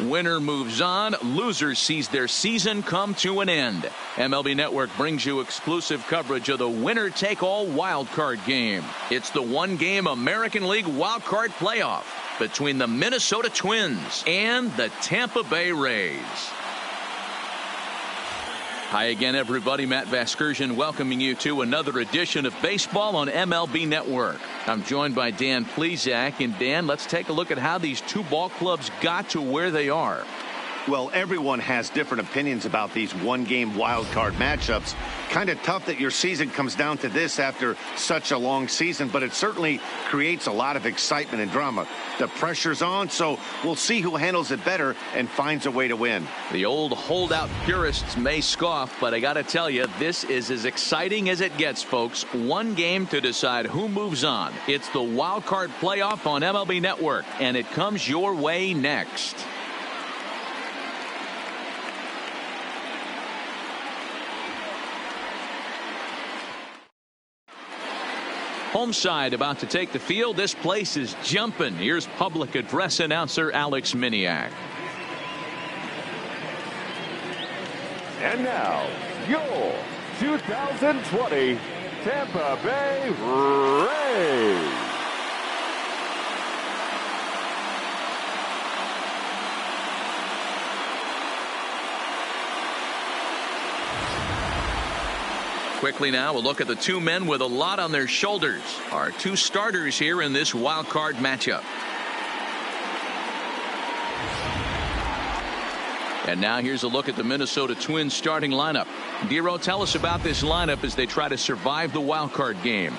Winner moves on. Loser sees their season come to an end. MLB Network brings you exclusive coverage of the winner-take-all wild card game. It's the one-game American League wild card playoff between the Minnesota Twins and the Tampa Bay Rays. Hi again, everybody. Matt Vasgersian welcoming you to another edition of Baseball on MLB Network. I'm joined by Dan Plesac. And Dan, let's take a look at how these two ball clubs got to where they are. Well, everyone has different opinions about these one-game wild card matchups. Kind of tough that your season comes down to this after such a long season, but it certainly creates a lot of excitement and drama. The pressure's on, so we'll see who handles it better and finds a way to win. The old holdout purists may scoff, but I got to tell you, this is as exciting as it gets, folks. One game to decide who moves on. It's the wild card playoff on MLB Network, and it comes your way next. Home side about to take the field. This place is jumping. Here's public address announcer Alex Miniak. And now, your 2020 Tampa Bay Rays. Quickly now, we'll look at the two men with a lot on their shoulders. Our two starters here in this wild card matchup. And now here's a look at the Minnesota Twins starting lineup. Dero, tell us about this lineup as they try to survive the wild card game.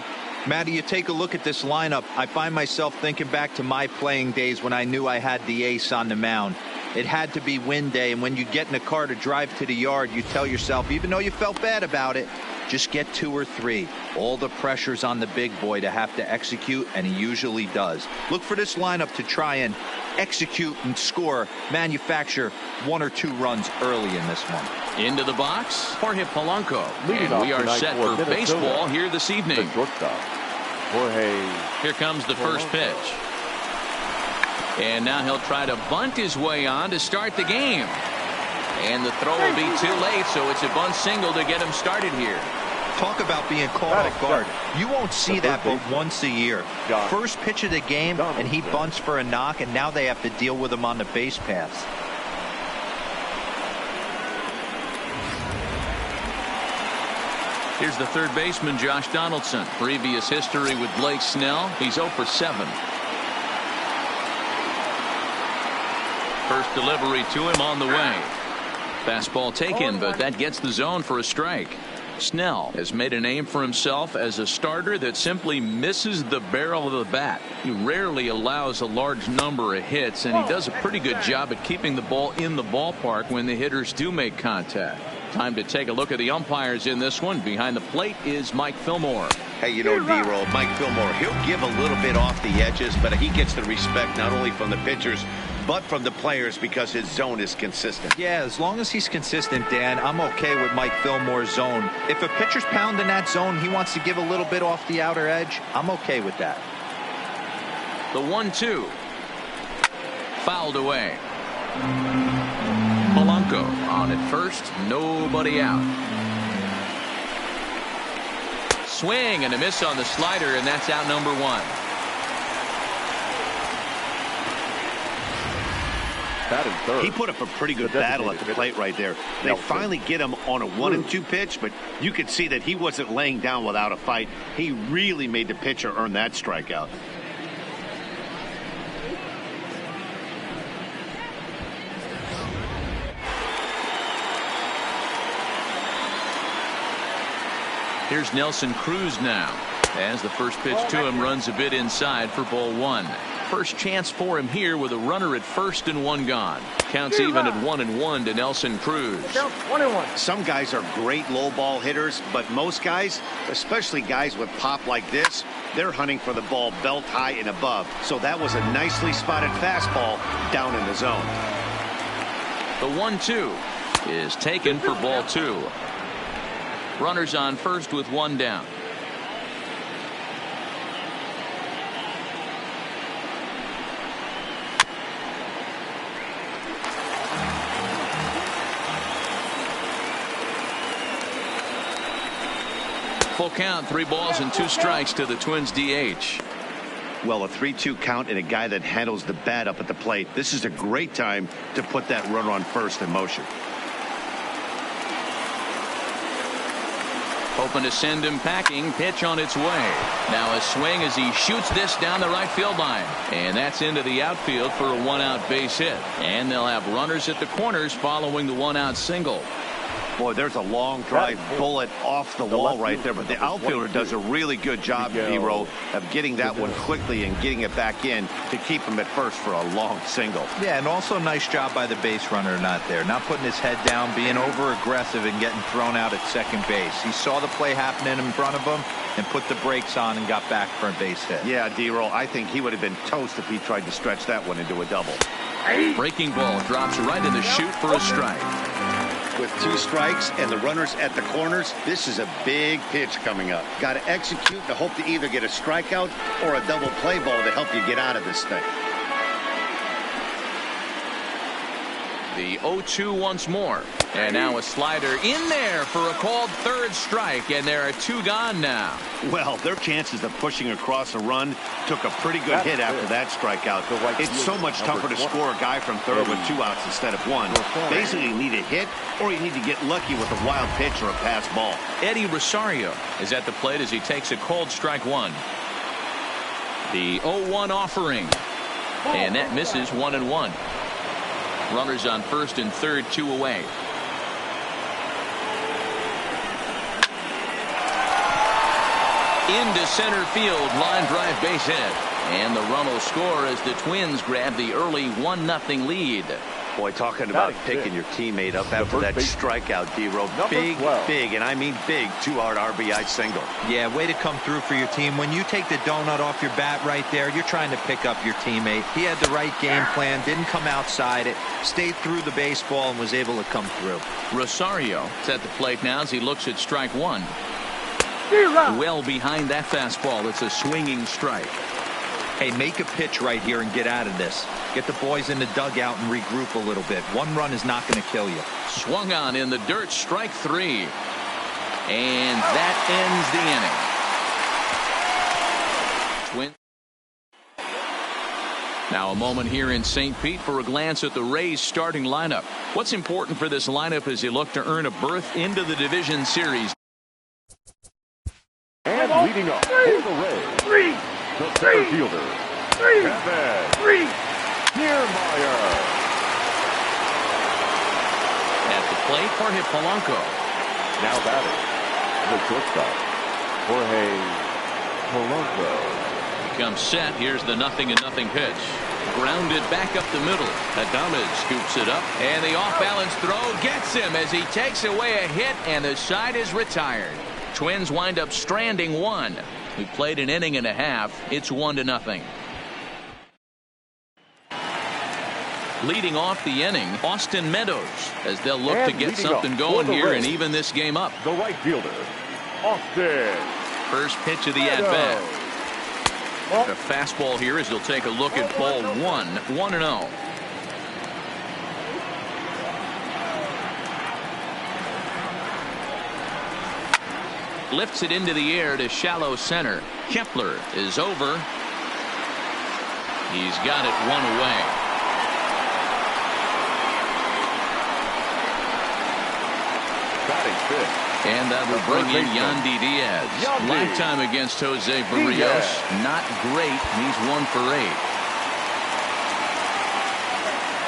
Matty, you take a look at this lineup. I find myself thinking back to my playing days when I knew I had the ace on the mound. It had to be win day, and when you get in a car to drive to the yard, you tell yourself, even though you felt bad about it, just get 2 or 3. All the pressure's on the big boy to have to execute, and he usually does. Look for this lineup to try and execute and score, manufacture 1 or 2 runs early in this one. Into the box, Jorge Polanco. Leading And we off are set for Minnesota, baseball here this evening. The shortstop, Jorge. Here comes the first pitch. And now he'll try to bunt his way on to start the game. And the throw will be too late, so it's a bunt single to get him started here. Talk about being caught off guard. You won't see that but once a year. First pitch of the game, and he bunts for a knock, and now they have to deal with him on the base paths. Here's the third baseman, Josh Donaldson. Previous history with Blake Snell. He's 0 for 7. First delivery to him on the way. Fastball taken, but that gets the zone for a strike. Snell has made a name for himself as a starter that simply misses the barrel of the bat. He rarely allows a large number of hits, and he does a pretty good job at keeping the ball in the ballpark when the hitters do make contact. Time to take a look at the umpires in this one. Behind the plate is Mike Fillmore. Hey, you know, D-Roll, Mike Fillmore, he'll give a little bit off the edges, but he gets the respect not only from the pitchers, but from the players because his zone is consistent. Yeah, as long as he's consistent, Dan, I'm okay with Mike Fillmore's zone. If a pitcher's pounding that zone, he wants to give a little bit off the outer edge, I'm okay with that. The 1-2. Fouled away. Polanco on at first, nobody out. Swing and a miss on the slider, and that's out number 1. He put up a pretty good battle at the plate right there. They finally get him on a 1-2 pitch, but you could see that he wasn't laying down without a fight. He really made the pitcher earn that strikeout. Here's Nelson Cruz now, as the first pitch to him runs a bit inside for ball 1. First chance for him here with a runner at first and 1 gone. Counts even at 1-1 to Nelson Cruz. Some guys are great low ball hitters, but most guys, especially guys with pop like this, they're hunting for the ball belt high and above. So that was a nicely spotted fastball down in the zone. The 1-2 is taken for ball 2. Runners on first with 1 down. Full count, 3 balls and 2 strikes to the Twins DH. Well, a 3-2 count and a guy that handles the bat up at the plate. This is a great time to put that runner on first in motion. Hoping to send him packing. Pitch on its way. Now a swing as he shoots this down the right field line. And that's into the outfield for a 1-out base hit. And they'll have runners at the corners following the 1-out single. Boy, there's a long drive bullet off the wall right there. But the outfielder does a really good job, Hero, of getting that one quickly and getting it back in to keep him at first for a long single. Yeah, and also nice job by the base runner not there. Not putting his head down, being over-aggressive and getting thrown out at second base. He saw the play happening in front of him and put the brakes on and got back for a base hit. Yeah, D-Roll, I think he would have been toast if he tried to stretch that one into a double. Breaking ball drops right in the chute for a strike. With 2 strikes and the runners at the corners, this is a big pitch coming up. Got to execute to hope to either get a strikeout or a double play ball to help you get out of this thing. The 0-2 once more. And now a slider in there for a called third strike, and there are 2 gone now. Well, their chances of pushing across a run took a pretty good hit after that strikeout. It's so much tougher to score a guy from third with 2 outs instead of 1. Basically, you need a hit or you need to get lucky with a wild pitch or a pass ball. Eddie Rosario is at the plate as he takes a called strike 1. The 0-1 offering. And that misses 1-1. Runners on first and third, 2 away. Into center field, line drive base hit. And the run will score as the Twins grab the early 1-0 lead. Boy, talking about picking your teammate up after that strikeout, D-Row. Big, and I mean big, 2-out RBI single. Yeah, way to come through for your team. When you take the donut off your bat right there, you're trying to pick up your teammate. He had the right game plan, didn't come outside it, stayed through the baseball and was able to come through. Rosario is at the plate now as he looks at strike 1. Well behind that fastball. It's a swinging strike. Hey, make a pitch right here and get out of this. Get the boys in the dugout and regroup a little bit. 1 run is not going to kill you. Swung on in the dirt, strike 3. And that ends the inning. Now a moment here in St. Pete for a glance at the Rays starting lineup. What's important for this lineup as they look to earn a berth into the division series? And leading up for the Rays, the center fielder, Kevin Kiermaier. At the plate, Jorge Polanco. Now batting, the shortstop, Jorge Polanco. Becomes set. Here's the 0-0 pitch. Grounded back up the middle. Adames scoops it up. And the off-balance throw gets him as he takes away a hit, and the side is retired. Twins wind up stranding 1. We played an inning and a half. It's 1-0. Leading off the inning, Austin Meadows, as they'll look to get something going here and even this game up. The right fielder, Austin. First pitch of the at-bat. The fastball here as he'll take a look at ball 1, 1-0. Lifts it into the air to shallow center. Kepler is over. He's got it 1 away. Batting fifth. And that will bring in Yandy Diaz. Lifetime against Jose Barrios. Not great. He's 1 for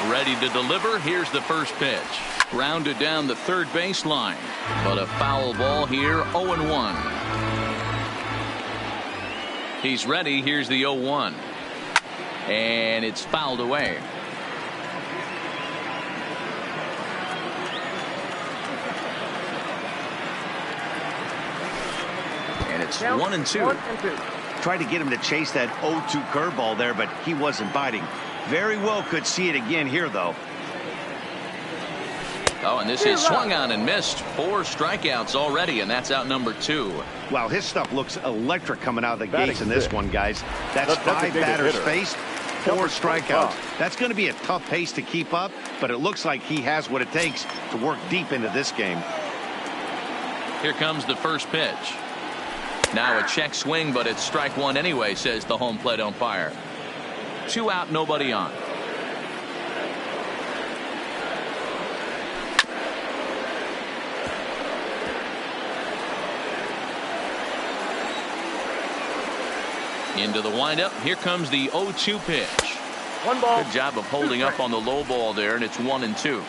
8. Ready to deliver. Here's the first pitch. Grounded down the third baseline. But a foul ball here. 0-1. He's ready. Here's the 0-1. And it's fouled away. And it's 1-2. Tried to get him to chase that 0-2 curveball there, but he wasn't biting. Very well could see it again here, though. Oh, and this is swung on and missed. 4 strikeouts already, and that's out number 2. Wow, his stuff looks electric coming out of the gates in this one, guys. That's 5 batters faced, 4 strikeouts. That's going to be a tough pace to keep up, but it looks like he has what it takes to work deep into this game. Here comes the first pitch. Now a check swing, but it's strike one anyway, says the home plate umpire. 2 out, nobody on. Into the windup. Here comes the 0-2 pitch. 1 ball. Good job of holding up on the low ball there, and it's 1-2.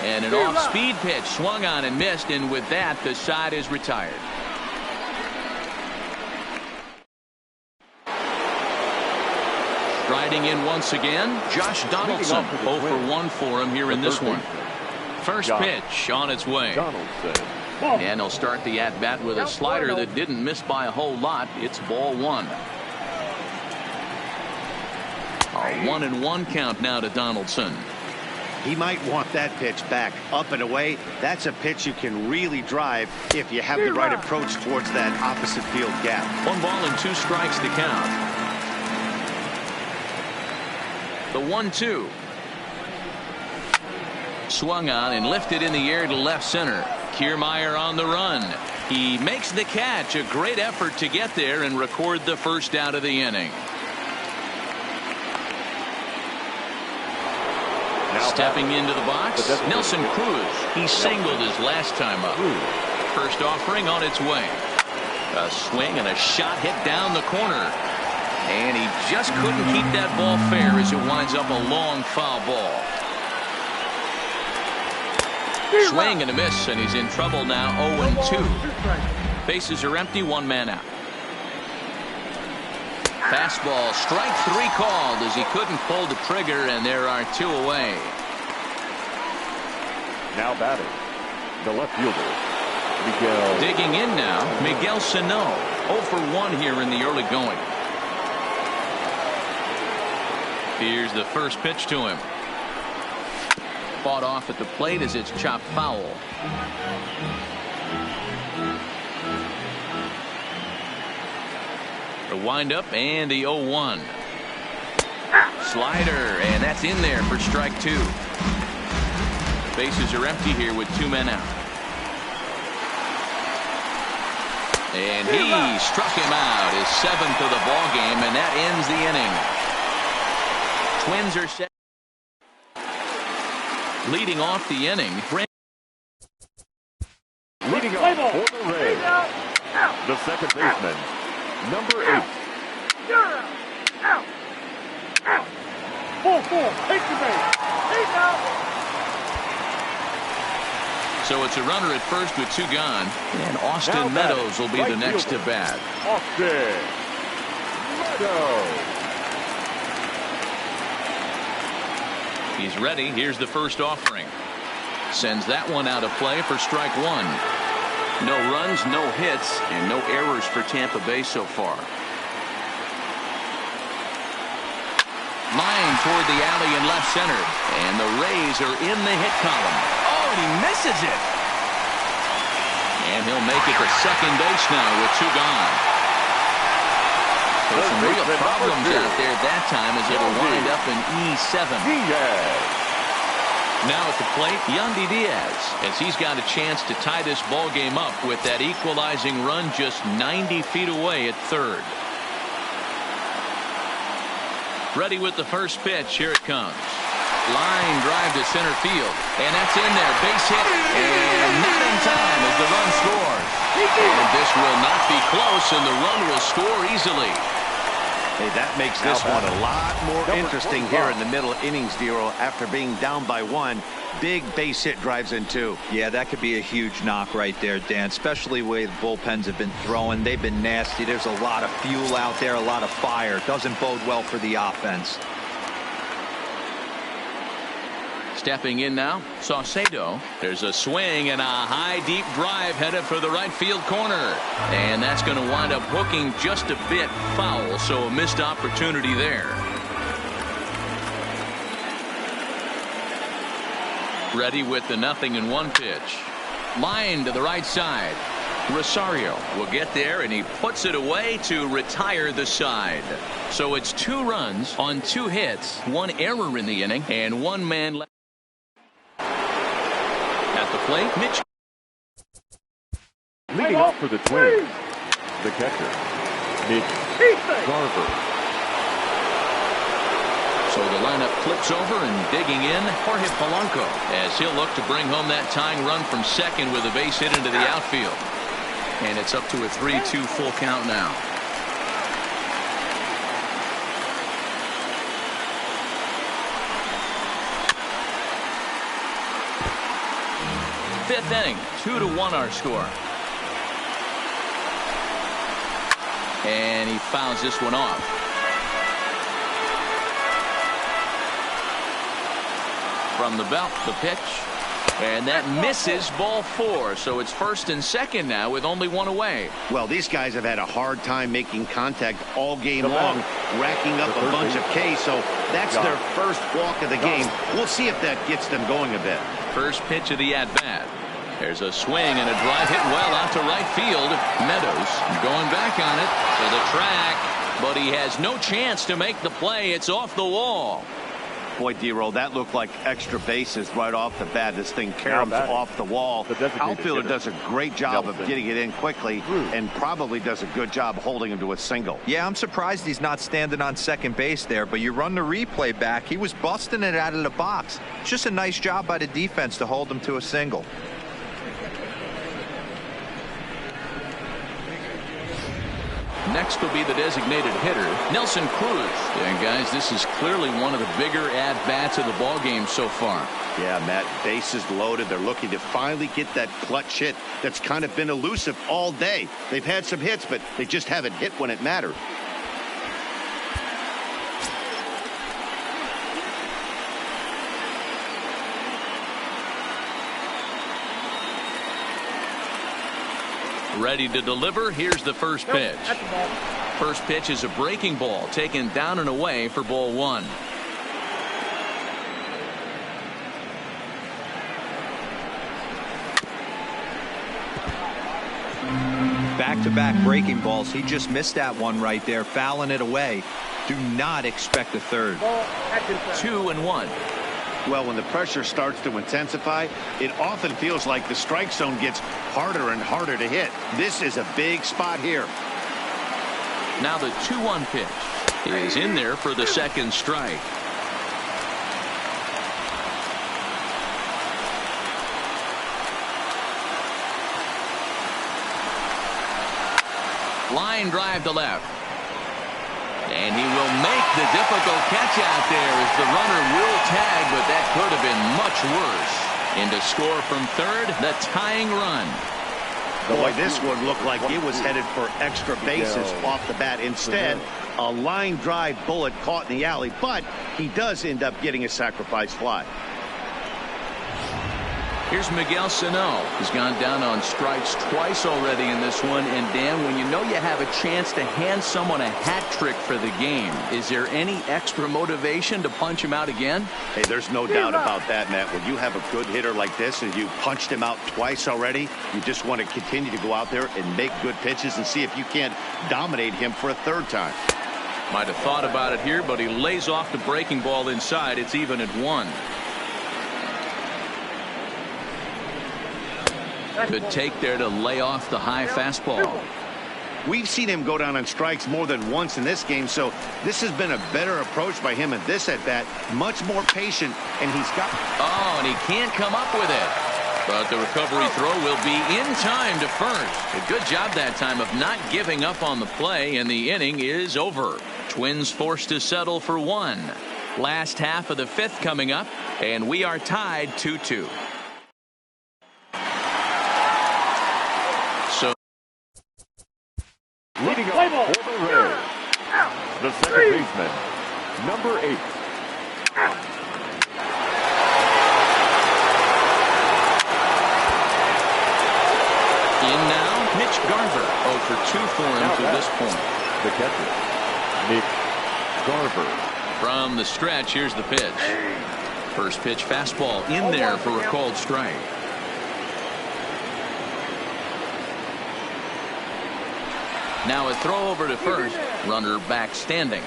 And an off-speed pitch swung on and missed, and with that, the side is retired. Striding in once again, Josh Donaldson. 0 for 1 for him here in this one. First pitch on its way. And he'll start the at-bat with a slider that didn't miss by a whole lot. It's ball 1. A 1-1 count now to Donaldson. He might want that pitch back up and away. That's a pitch you can really drive if you have the right approach towards that opposite field gap. 1 ball and 2 strikes to count. The 1-2. Swung on and lifted in the air to left center. Kiermaier on the run. He makes the catch. A great effort to get there and record the first out of the inning. Stepping into the box, Nelson Cruz. He singled his last time up. First offering on its way. A swing and a shot hit down the corner. And he just couldn't keep that ball fair as it winds up a long foul ball. Swing and a miss, and he's in trouble now. 0-2. Bases are empty, 1 man out. Fastball, strike 3 called as he couldn't pull the trigger, and there are 2 away. Now batting, the left fielder, Miguel. Digging in now, Miguel Sano. 0 for 1 here in the early going. Here's the first pitch to him. Fought off at the plate as it's chopped foul. The windup and the 0-1. Slider, and that's in there for strike 2. Bases are empty here with 2 men out. And he struck him out, his 7th of the ball game, and that ends the inning. Twins are set. Leading off the inning. Leading off for the Rays, the second baseman, number 8. Take the base. So it's a runner at first with 2 gone. And Austin Meadows will be the next to bat. Austin Meadows. He's ready. Here's the first offering. Sends that one out of play for strike 1. No runs, no hits, and no errors for Tampa Bay so far. Line toward the alley in left center. And the Rays are in the hit column. Oh, and he misses it. And he'll make it to second base now with 2 gone. There's some real problems out there at that time as it'll wind up in E7. Now at the plate, Yandy Diaz, as he's got a chance to tie this ball game up with that equalizing run just 90 feet away at third. Ready with the first pitch. Here it comes. Line drive to center field, and that's in there. Base hit, and not in time as the run scores. And this will not be close, and the run will score easily. Hey, that makes this one a lot more interesting here in the middle innings, Dero. After being down by 1, big base hit drives in 2. Yeah, that could be a huge knock right there, Dan, especially the way the bullpens have been throwing. They've been nasty. There's a lot of fuel out there, a lot of fire. Doesn't bode well for the offense. Stepping in now, Saucedo. There's a swing and a high deep drive headed for the right field corner. And that's going to wind up hooking just a bit foul, so a missed opportunity there. Ready with the 0-1 pitch. Line to the right side. Rosario will get there, and he puts it away to retire the side. So it's 2 runs on 2 hits, 1 error in the inning, and 1 man left. the plate, Mitch. Leading off for the Twins, the catcher, Mitch Garver. So the lineup flips over and digging in, Jorge Polanco, as he'll look to bring home that tying run from second with a base hit into the outfield. And it's up to a 3-2 full count now. Fifth inning, 2-1 our score. And he fouls this one off. From the belt, the pitch. And that misses, ball 4. So it's first and second now with only one away. Well, these guys have had a hard time making contact all game long, racking up a bunch of Ks. So that's their first walk of the game. We'll see if that gets them going a bit. First pitch of the at-bat. There's a swing and a drive hit well out to right field. Meadows going back on it to the track, but he has no chance to make the play. It's off the wall. Boy, D-Roll, that looked like extra bases right off the bat. This thing caroms off the wall. Outfielder does a great job of getting it in quickly and probably does a good job holding him to a single. Yeah, I'm surprised he's not standing on second base there, but you run the replay back. He was busting it out of the box. It's just a nice job by the defense to hold him to a single. Next will be the designated hitter, Nelson Cruz. And guys, this is clearly one of the bigger at-bats of the ball game so far. Yeah, Matt, bases loaded. They're looking to finally get that clutch hit that's kind of been elusive all day. They've had some hits, but they just haven't hit when it mattered. Ready to deliver. Here's the first pitch. First pitch is a breaking ball taken down and away for ball 1. Back-to-back breaking balls. He just missed that one right there, fouling it away. Do not expect a third. 2-1. Well, when the pressure starts to intensify, it often feels like the strike zone gets harder and harder to hit. This is a big spot here. Now the 2-1 pitch is in there for the second strike. Line drive to left. And he will make the difficult catch out there as the runner will tag, but that could have been much worse. And to score from third, the tying run. Boy, this one looked like it was headed for extra bases off the bat. Instead, a line drive bullet caught in the alley, but he does end up getting a sacrifice fly. Here's Miguel Sano. He's gone down on strikes twice already in this one. And Dan, when you know you have a chance to hand someone a hat trick for the game, is there any extra motivation to punch him out again? Hey, there's no doubt about that, Matt. When you have a good hitter like this and you punched him out twice already, you just want to continue to go out there and make good pitches and see if you can't dominate him for a third time. Might have thought about it here, but he lays off the breaking ball inside. It's even at 1. Good take there to lay off the high fastball. We've seen him go down on strikes more than once in this game, so this has been a better approach by him at this at-bat. Much more patient, and he's got... Oh, and he can't come up with it. But the recovery throw will be in time to first. A good job that time of not giving up on the play, and the inning is over. Twins forced to settle for 1. Last half of the 5th coming up, and we are tied 2-2. Leading up for the Rays, the second baseman, number 8. In now, Mitch Garver. 0 for 2 for him to this point. The catcher, Mitch Garver. From the stretch, here's the pitch. First pitch fastball in there for a called strike. Now a throw over to first. Runner back standing.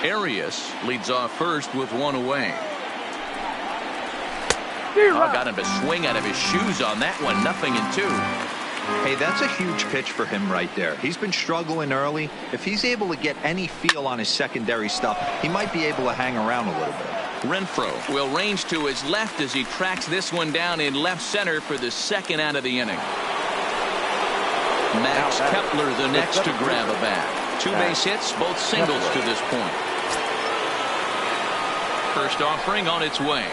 Arias leads off first with 1 away. Oh, got him to swing out of his shoes on that one. 0-2. Hey, that's a huge pitch for him right there. He's been struggling early. If he's able to get any feel on his secondary stuff, he might be able to hang around a little bit. Renfroe will range to his left as he tracks this one down in left center for the second out of the inning. Max Kepler the next to grab a bat. 2 base hits, both singles to this point. First offering on its way.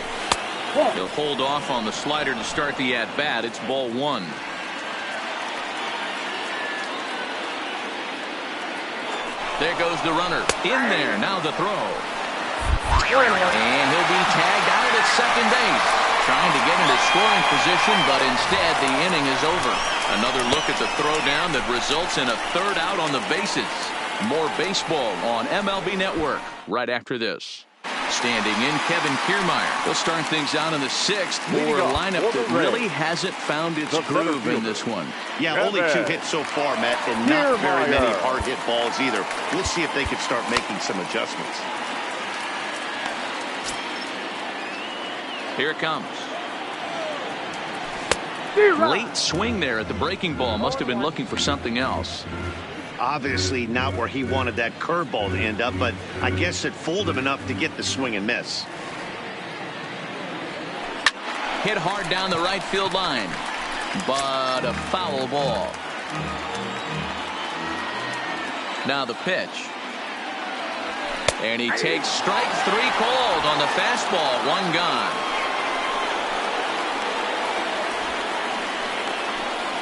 He'll hold off on the slider to start the at-bat. It's ball 1. There goes the runner. In there. Now the throw. And he'll be tagged out at second base. Trying to get into scoring position, but instead the inning is over. Another look at the throwdown that results in a third out on the bases. More baseball on MLB Network right after this. Standing in, Kevin Kiermaier. He'll start things out in the 6th for a lineup that really hasn't found its groove in this one. Yeah, only 2 hits so far, Matt, and not very many hard hit balls either. We'll see if they can start making some adjustments. Here it comes. Late swing there at the breaking ball. Must have been looking for something else. Obviously not where he wanted that curveball to end up, but I guess it fooled him enough to get the swing and miss. Hit hard down the right field line, but a foul ball. Now the pitch. And he takes strike 3 called on the fastball. 1 gone.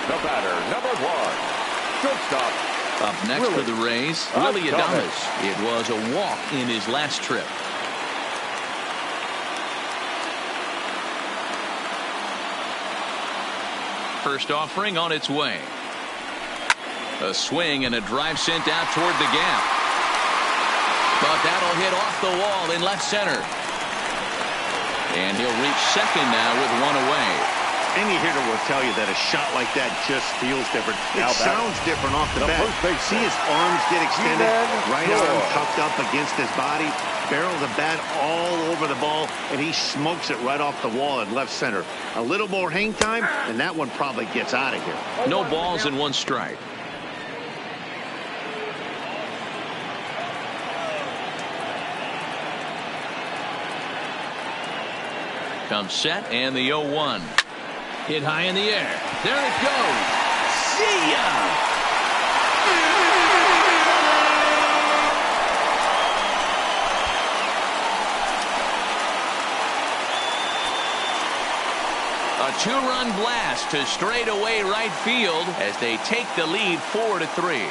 The batter, number 1, shortstop. Up next for the Rays, Willy Adames. It was a walk in his last trip. First offering on its way. A swing and a drive sent out toward the gap. But that'll hit off the wall in left center. And he'll reach second now with 1 away. Any hitter will tell you that a shot like that just feels different. It sounds different off the bat. See his arms get extended, right arm tucked up against his body, barrel the bat all over the ball, and he smokes it right off the wall in left center. A little more hang time, and that one probably gets out of here. No balls and 1 strike. Comes set and the 0-1. Hit high in the air. There it goes. See ya! A 2-run blast to straightaway right field as they take the lead 4-3.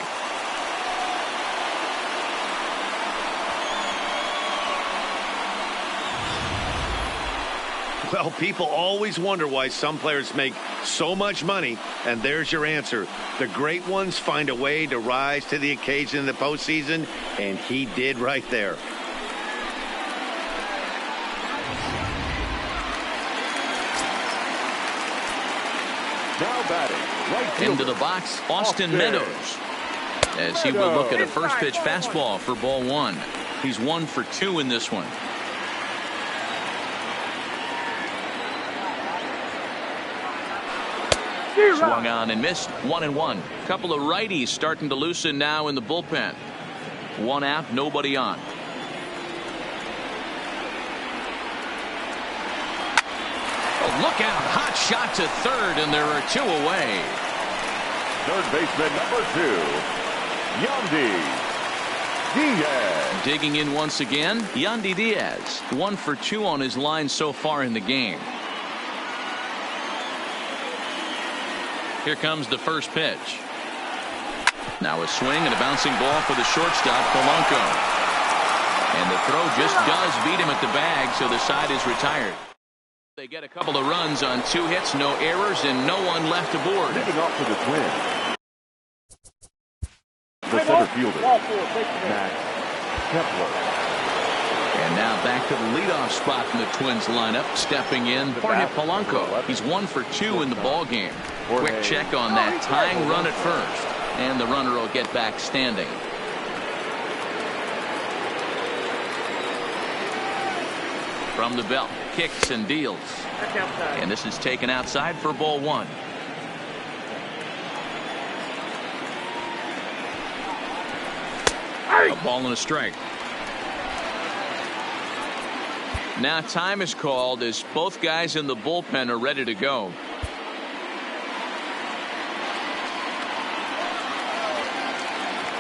Well, people always wonder why some players make so much money, and there's your answer. The great ones find a way to rise to the occasion in the postseason, and he did right there. Now batting, right fielder. Into the box, Austin Meadows. As he will look at a first pitch fastball for ball 1. He's 1 for 2 in this one. Swung on and missed. 1-1. Couple of righties starting to loosen now in the bullpen. 1 out, nobody on. Oh, look out. Hot shot to third, and there are 2 away. Third baseman number 2, Yandy Diaz. Digging in once again, Yandy Diaz. 1 for 2 on his line so far in the game. Here comes the first pitch. Now a swing and a bouncing ball for the shortstop, Polanco. And the throw just does beat him at the bag, so the side is retired. They get a couple of runs on 2 hits, no errors, and no one left aboard. Leading off for the Twins, the center fielder, Max Kepler. And now back to the leadoff spot in the Twins lineup. Stepping in, Jorge Polanco. He's 1 for 2 in the ball game. Quick check on that tying run at first. And the runner will get back standing. From the belt, kicks and deals. And this is taken outside for ball one. A ball and a strike. Now time is called as both guys in the bullpen are ready to go.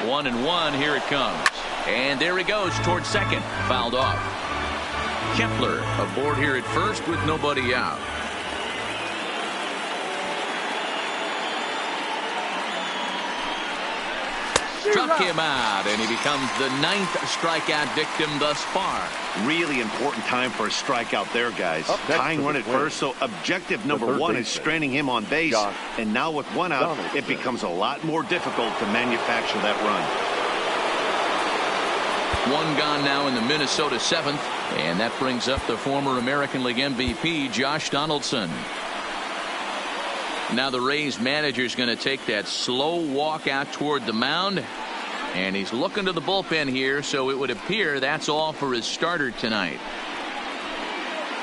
One and one, here it comes. And there he goes towards second. Fouled off. Kepler aboard here at first with nobody out. Struck him out, and he becomes the 9th strikeout victim thus far. Really important time for a strikeout there, guys. Tying run at first, so objective number one is stranding him on base. And now with one out, it becomes a lot more difficult to manufacture that run. One gone now in the Minnesota 7th, and that brings up the former American League MVP, Josh Donaldson. Now the Rays manager is going to take that slow walk out toward the mound, and he's looking to the bullpen here, so it would appear that's all for his starter tonight.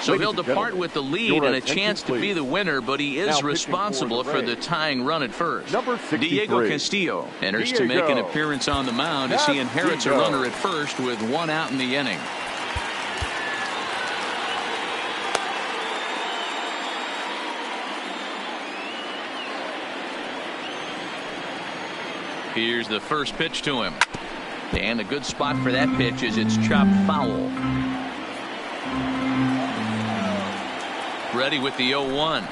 So he'll depart with the lead and a chance to be the winner, but he is responsible for the tying run at first. Diego Castillo enters to make an appearance on the mound as he inherits a runner at first with one out in the inning. Here's the first pitch to him. And a good spot for that pitch is it's chopped foul. Ready with the 0-1.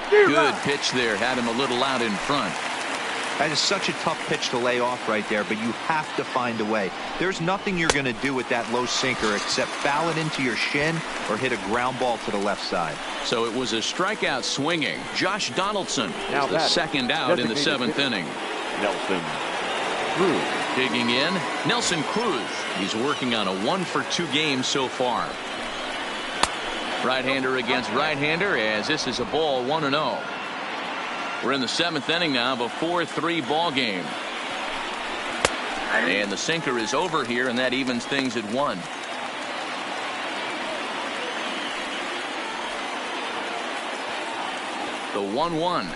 Good pitch there. Had him a little out in front. That is such a tough pitch to lay off right there, but you have to find a way. There's nothing you're going to do with that low sinker except foul it into your shin or hit a ground ball to the left side. So it was a strikeout swinging. Josh Donaldson is the second out in the 7th inning. Nelson Cruz. Digging in, Nelson Cruz. He's working on a 1-for-2 game so far. Right-hander against right-hander as this is a ball 1-0. We're in the 7th inning now of a 4-3 ball game. And the sinker is over here, and that evens things at 1. The 1-1.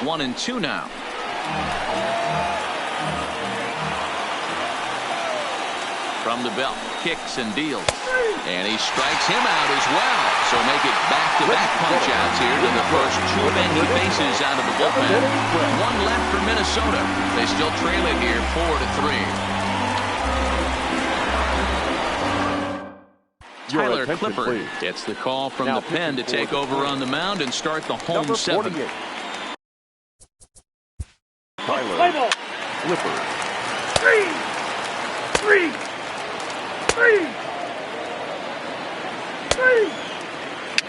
1-2 now. From the belt, kicks and deals. And he strikes him out as well. So make it back-to-back punch-outs here to the first 2 men he faces out of the bullpen. 1 left for Minnesota. They still trail it here 4-3. Tyler Clippard gets the call from the pen to take over on the mound and start the home 7th. Tyler Clippard. 3.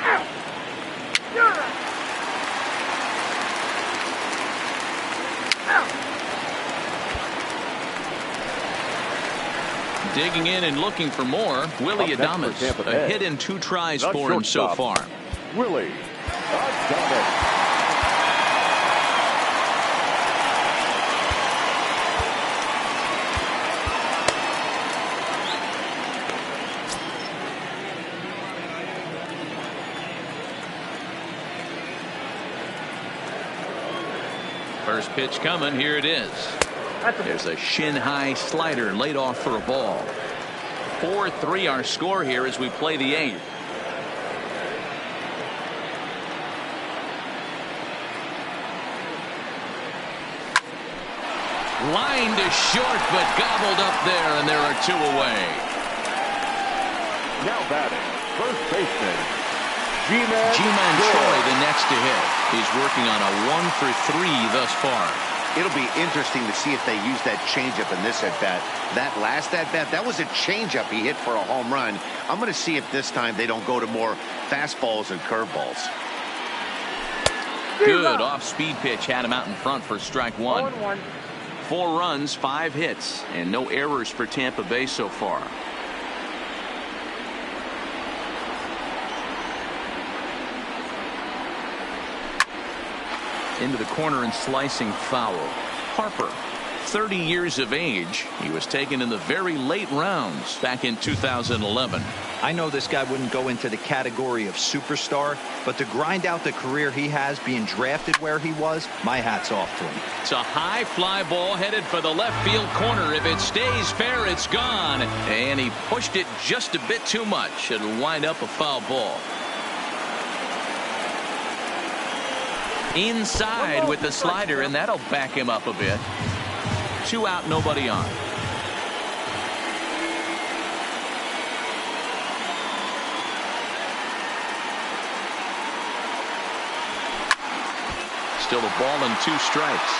Out. You're right. Out. Digging in and looking for more, Willy Adames. A hit in 2 tries for him so far. Willy Adames. First pitch coming. Here it is. There's a shin-high slider laid off for a ball. 4-3 our score here as we play the 8th. Line to short, but gobbled up there, and there are 2 away. Now batting, first baseman, Ji-Man Choi, the next to hit. He's working on a 1-for-3 thus far. It'll be interesting to see if they use that changeup in this at-bat. That last at-bat, that was a changeup he hit for a home run. I'm going to see if this time they don't go to more fastballs and curveballs. Good off-speed pitch had him out in front for strike 1. 4 runs, 5 hits, and no errors for Tampa Bay so far. Into the corner and slicing foul. Harper 30 years of age. He was taken in the very late rounds back in 2011. I know this guy wouldn't go into the category of superstar, but to grind out the career he has being drafted where he was, my hat's off to him. It's a high fly ball headed for the left field corner. If it stays fair, it's gone. And he pushed it just a bit too much. It'll wind up a foul ball. Inside with the slider, and that'll back him up a bit. 2 out, nobody on. Still a ball and 2 strikes.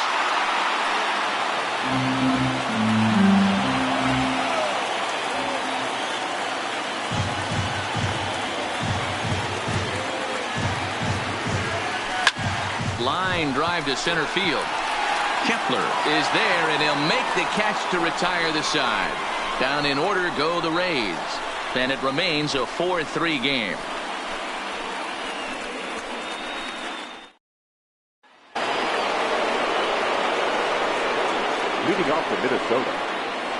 Line drive to center field. Kepler is there, and he'll make the catch to retire the side. Down in order go the Rays. Then it remains a 4-3 game. Leading off for Minnesota,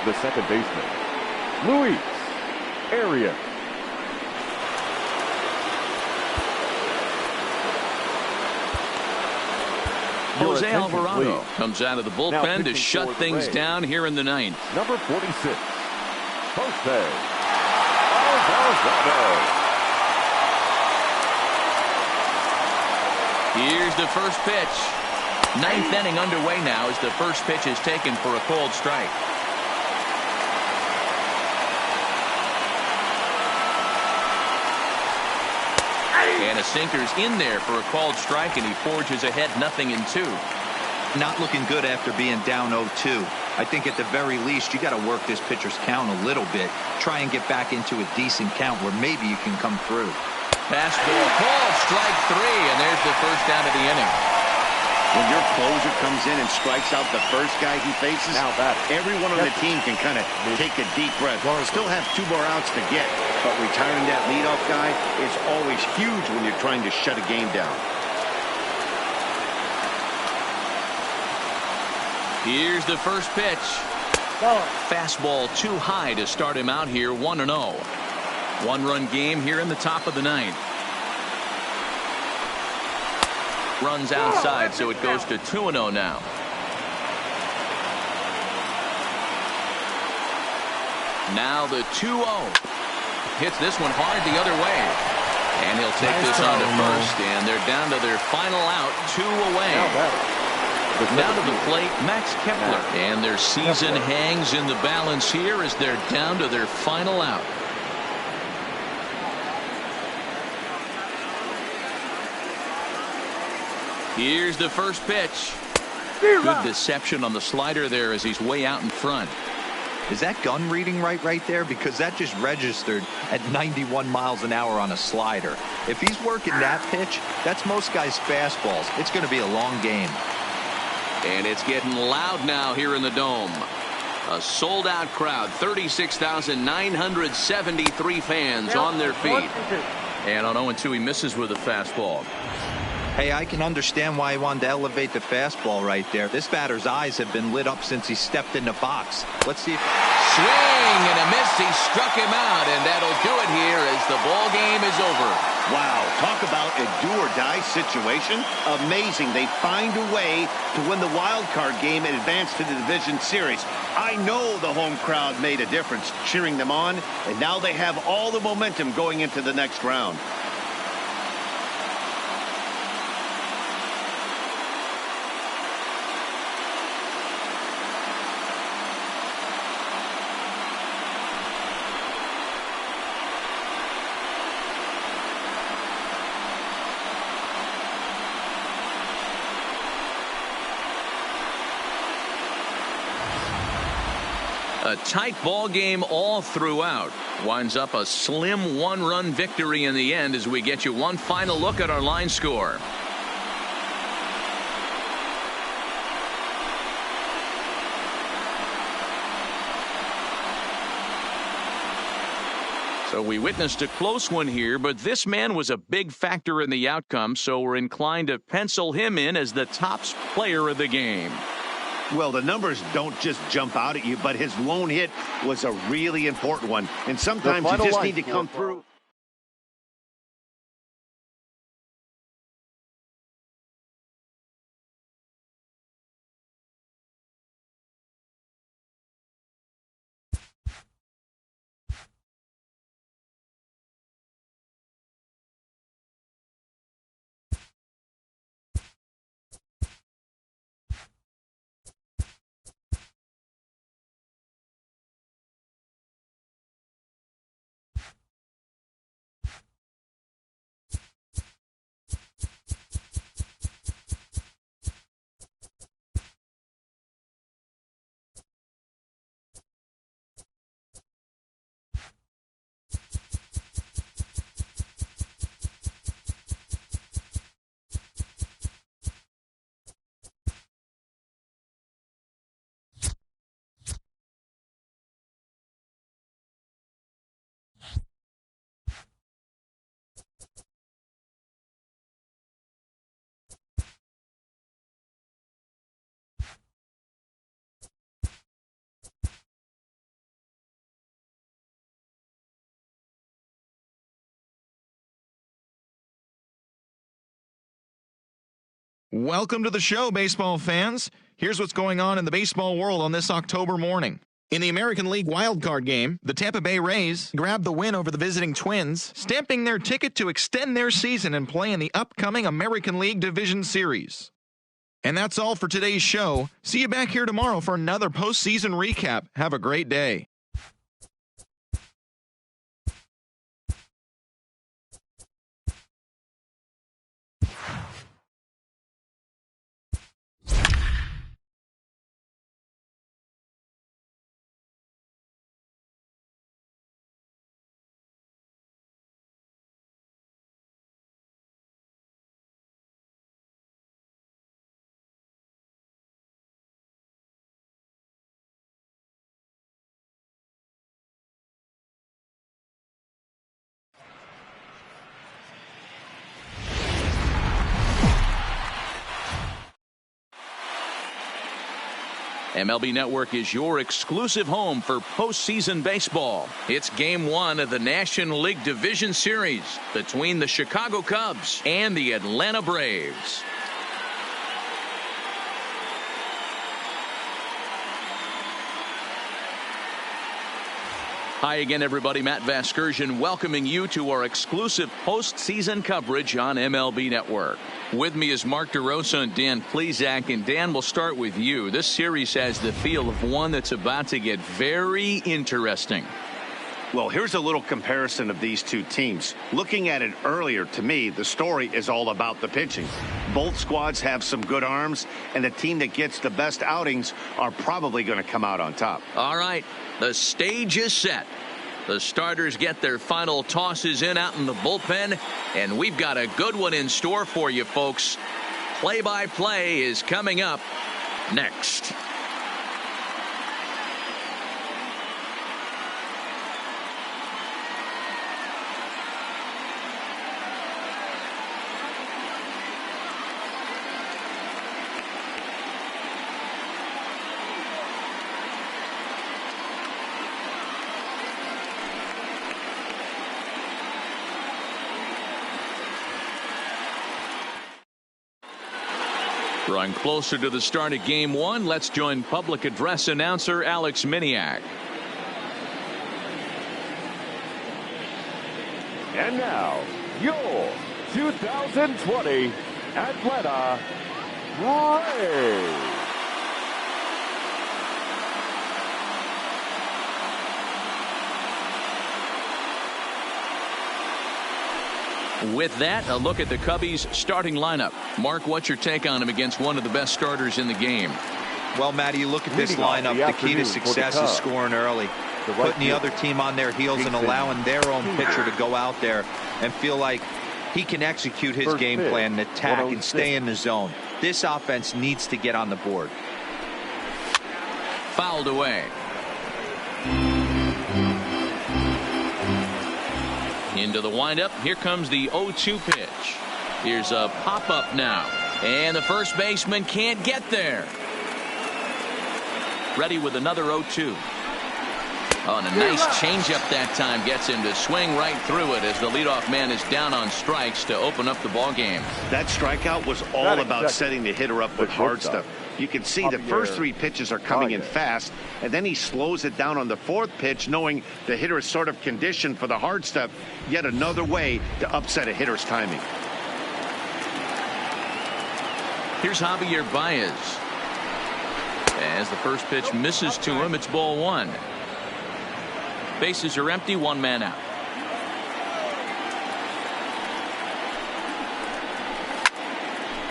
the second baseman, Luis Arias. Jose Alvarado comes out of the bullpen to shut things down here in the 9th. Number 46, Jose Alvarado. Here's the first pitch. 9th inning underway now as the first pitch is taken for a called strike. And a sinker's in there for a called strike, and he forges ahead 0-2. Not looking good after being down 0-2. I think at the very least you got to work this pitcher's count a little bit. Try and get back into a decent count where maybe you can come through. Fastball called strike 3, and there's the first down of the inning. When your closer comes in and strikes out the first guy he faces, everyone on the team can kind of take a deep breath. Still have 2 more outs to get, but retiring that leadoff guy is always huge when you're trying to shut a game down. Here's the first pitch. Fastball too high to start him out here, 1-0. 1-run game here in the top of the 9th. Runs outside, so it goes to 2-0 now. Now the 2-0. Hits this one hard the other way. And he'll take this on to first, and they're down to their final out, 2 away. Now to the plate, Max Kepler. And their season hangs in the balance here as they're down to their final out. Here's the first pitch. Good deception on the slider there as he's way out in front. Is that gun reading right there? Because that just registered at 91 miles an hour on a slider. If he's working that pitch, that's most guys' fastballs. It's going to be a long game. And it's getting loud now here in the Dome. A sold-out crowd, 36,973 fans on their feet. And on 0-2, he misses with a fastball. Hey, I can understand why he wanted to elevate the fastball right there. This batter's eyes have been lit up since he stepped in the box. Let's see. Swing and a miss. He struck him out, and that'll do it here as the ball game is over. Wow, talk about a do-or-die situation. Amazing. They find a way to win the wild card game and advance to the division series. I know the home crowd made a difference cheering them on, and now they have all the momentum going into the next round. A tight ball game all throughout. Winds up a slim 1-run victory in the end as we get you one final look at our line score. So we witnessed a close one here, but this man was a big factor in the outcome, so we're inclined to pencil him in as the top player of the game. Well, the numbers don't just jump out at you, but his lone hit was a really important one. And sometimes you just need to come through. Welcome to the show, baseball fans. Here's what's going on in the baseball world on this October morning. In the American League wildcard game, the Tampa Bay Rays grabbed the win over the visiting Twins, stamping their ticket to extend their season and play in the upcoming American League Division Series. And that's all for today's show. See you back here tomorrow for another postseason recap. Have a great day. MLB Network is your exclusive home for postseason baseball. It's Game 1 of the National League Division Series between the Chicago Cubs and the Atlanta Braves. Hi again, everybody. Matt Vasgersian welcoming you to our exclusive postseason coverage on MLB Network. With me is Mark DeRosa and Dan Plesac. And Dan, we'll start with you. This series has the feel of one that's about to get very interesting. Well, here's a little comparison of these two teams. Looking at it earlier, to me, the story is all about the pitching. Both squads have some good arms, and the team that gets the best outings are probably going to come out on top. All right, the stage is set. The starters get their final tosses in out in the bullpen, and we've got a good one in store for you, folks. Play-by-play is coming up next. Drawing closer to the start of Game 1, let's join public address announcer Alex Miniak. And now, your 2020 Atlanta Braves. With that, a look at the Cubbies' starting lineup. Mark, what's your take on him against one of the best starters in the game? Well, Matty, you look at this lineup, the key to success is scoring early. Putting the other team on their heels and allowing their own pitcher to go out there and feel like he can execute his game plan and attack and stay in the zone. This offense needs to get on the board. Fouled away. Into the windup. Here comes the 0-2 pitch. Here's a pop-up now. And the first baseman can't get there. Ready with another 0-2. Oh, and a nice changeup that time gets him to swing right through it as the leadoff man is down on strikes to open up the ball game. That strikeout was all about setting the hitter up with hard stuff. You can see the first 3 pitches are coming in fast, and then he slows it down on the 4th pitch, knowing the hitter is sort of conditioned for the hard stuff. Yet another way to upset a hitter's timing. Here's Javier Baez. As the first pitch misses to him, it's ball 1. Bases are empty, 1 man out.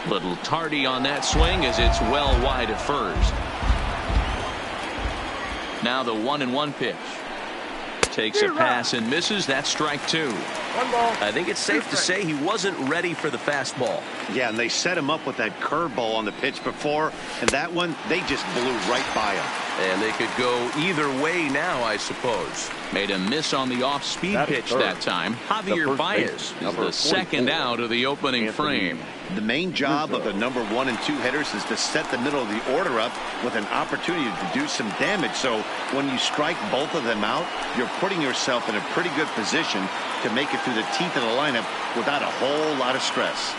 Little tardy on that swing as it's well wide at first. Now the 1-1 pitch. Takes a pass and misses. That's strike 2. I think it's safe to say he wasn't ready for the fastball. Yeah, and they set him up with that curveball on the pitch before, and that one, they just blew right by him. And they could go either way now, I suppose. Made a miss on the off-speed pitch that time. Javier Baez is the second out of the opening frame. The main job of the number 1 and 2 hitters is to set the middle of the order up with an opportunity to do some damage. So when you strike both of them out, you're putting yourself in a pretty good position to make it through the teeth of the lineup without a whole lot of stress.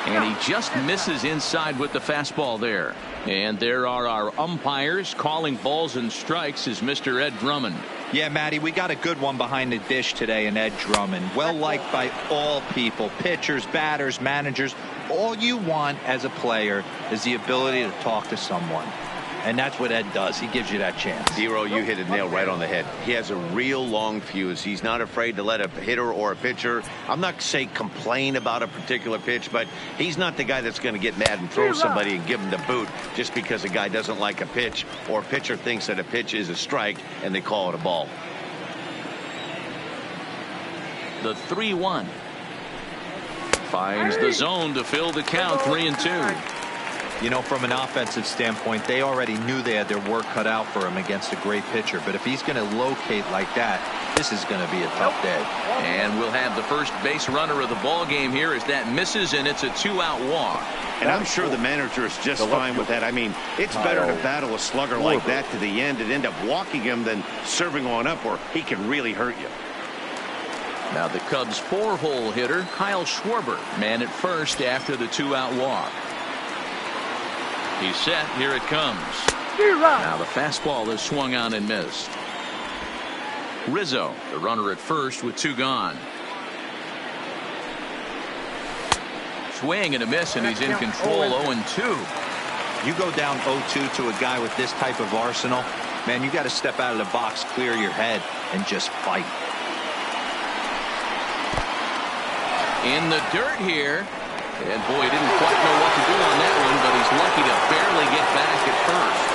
And he just misses inside with the fastball there. And there are our umpires calling balls and strikes is Mr. Ed Drummond. Yeah, Matty, we got a good one behind the dish today in Ed Drummond. Well liked by all people, pitchers, batters, managers. All you want as a player is the ability to talk to someone. And that's what Ed does. He gives you that chance. Zero, you hit a nail right on the head. He has a real long fuse. He's not afraid to let a hitter or a pitcher, I'm not saying complain about a particular pitch, but he's not the guy that's going to get mad and throw somebody and give him the boot just because a guy doesn't like a pitch or a pitcher thinks that a pitch is a strike and they call it a ball. The 3-1. Finds the zone to fill the count, 3-2. You know, from an offensive standpoint, they already knew they had their work cut out for him against a great pitcher. But if he's going to locate like that, this is going to be a tough day. And we'll have the first base runner of the ball game here as that misses, and it's a 2-out walk. And I'm sure the manager is just fine with that. I mean, it's better to battle a slugger like that to the end and end up walking him than serving on up where he can really hurt you. Now the Cubs' 4-hole hitter, Kyle Schwarber, man at first after the 2-out walk. He's set. Here it comes. Now the fastball is swung on and missed. Rizzo, the runner at first with 2 gone. Swing and a miss, and he's in control. 0-2. You go down 0-2 to a guy with this type of arsenal, man, you got to step out of the box, clear your head, and just fight. In the dirt here. And boy, didn't quite know what to do on that one, but he's lucky to barely get back at first.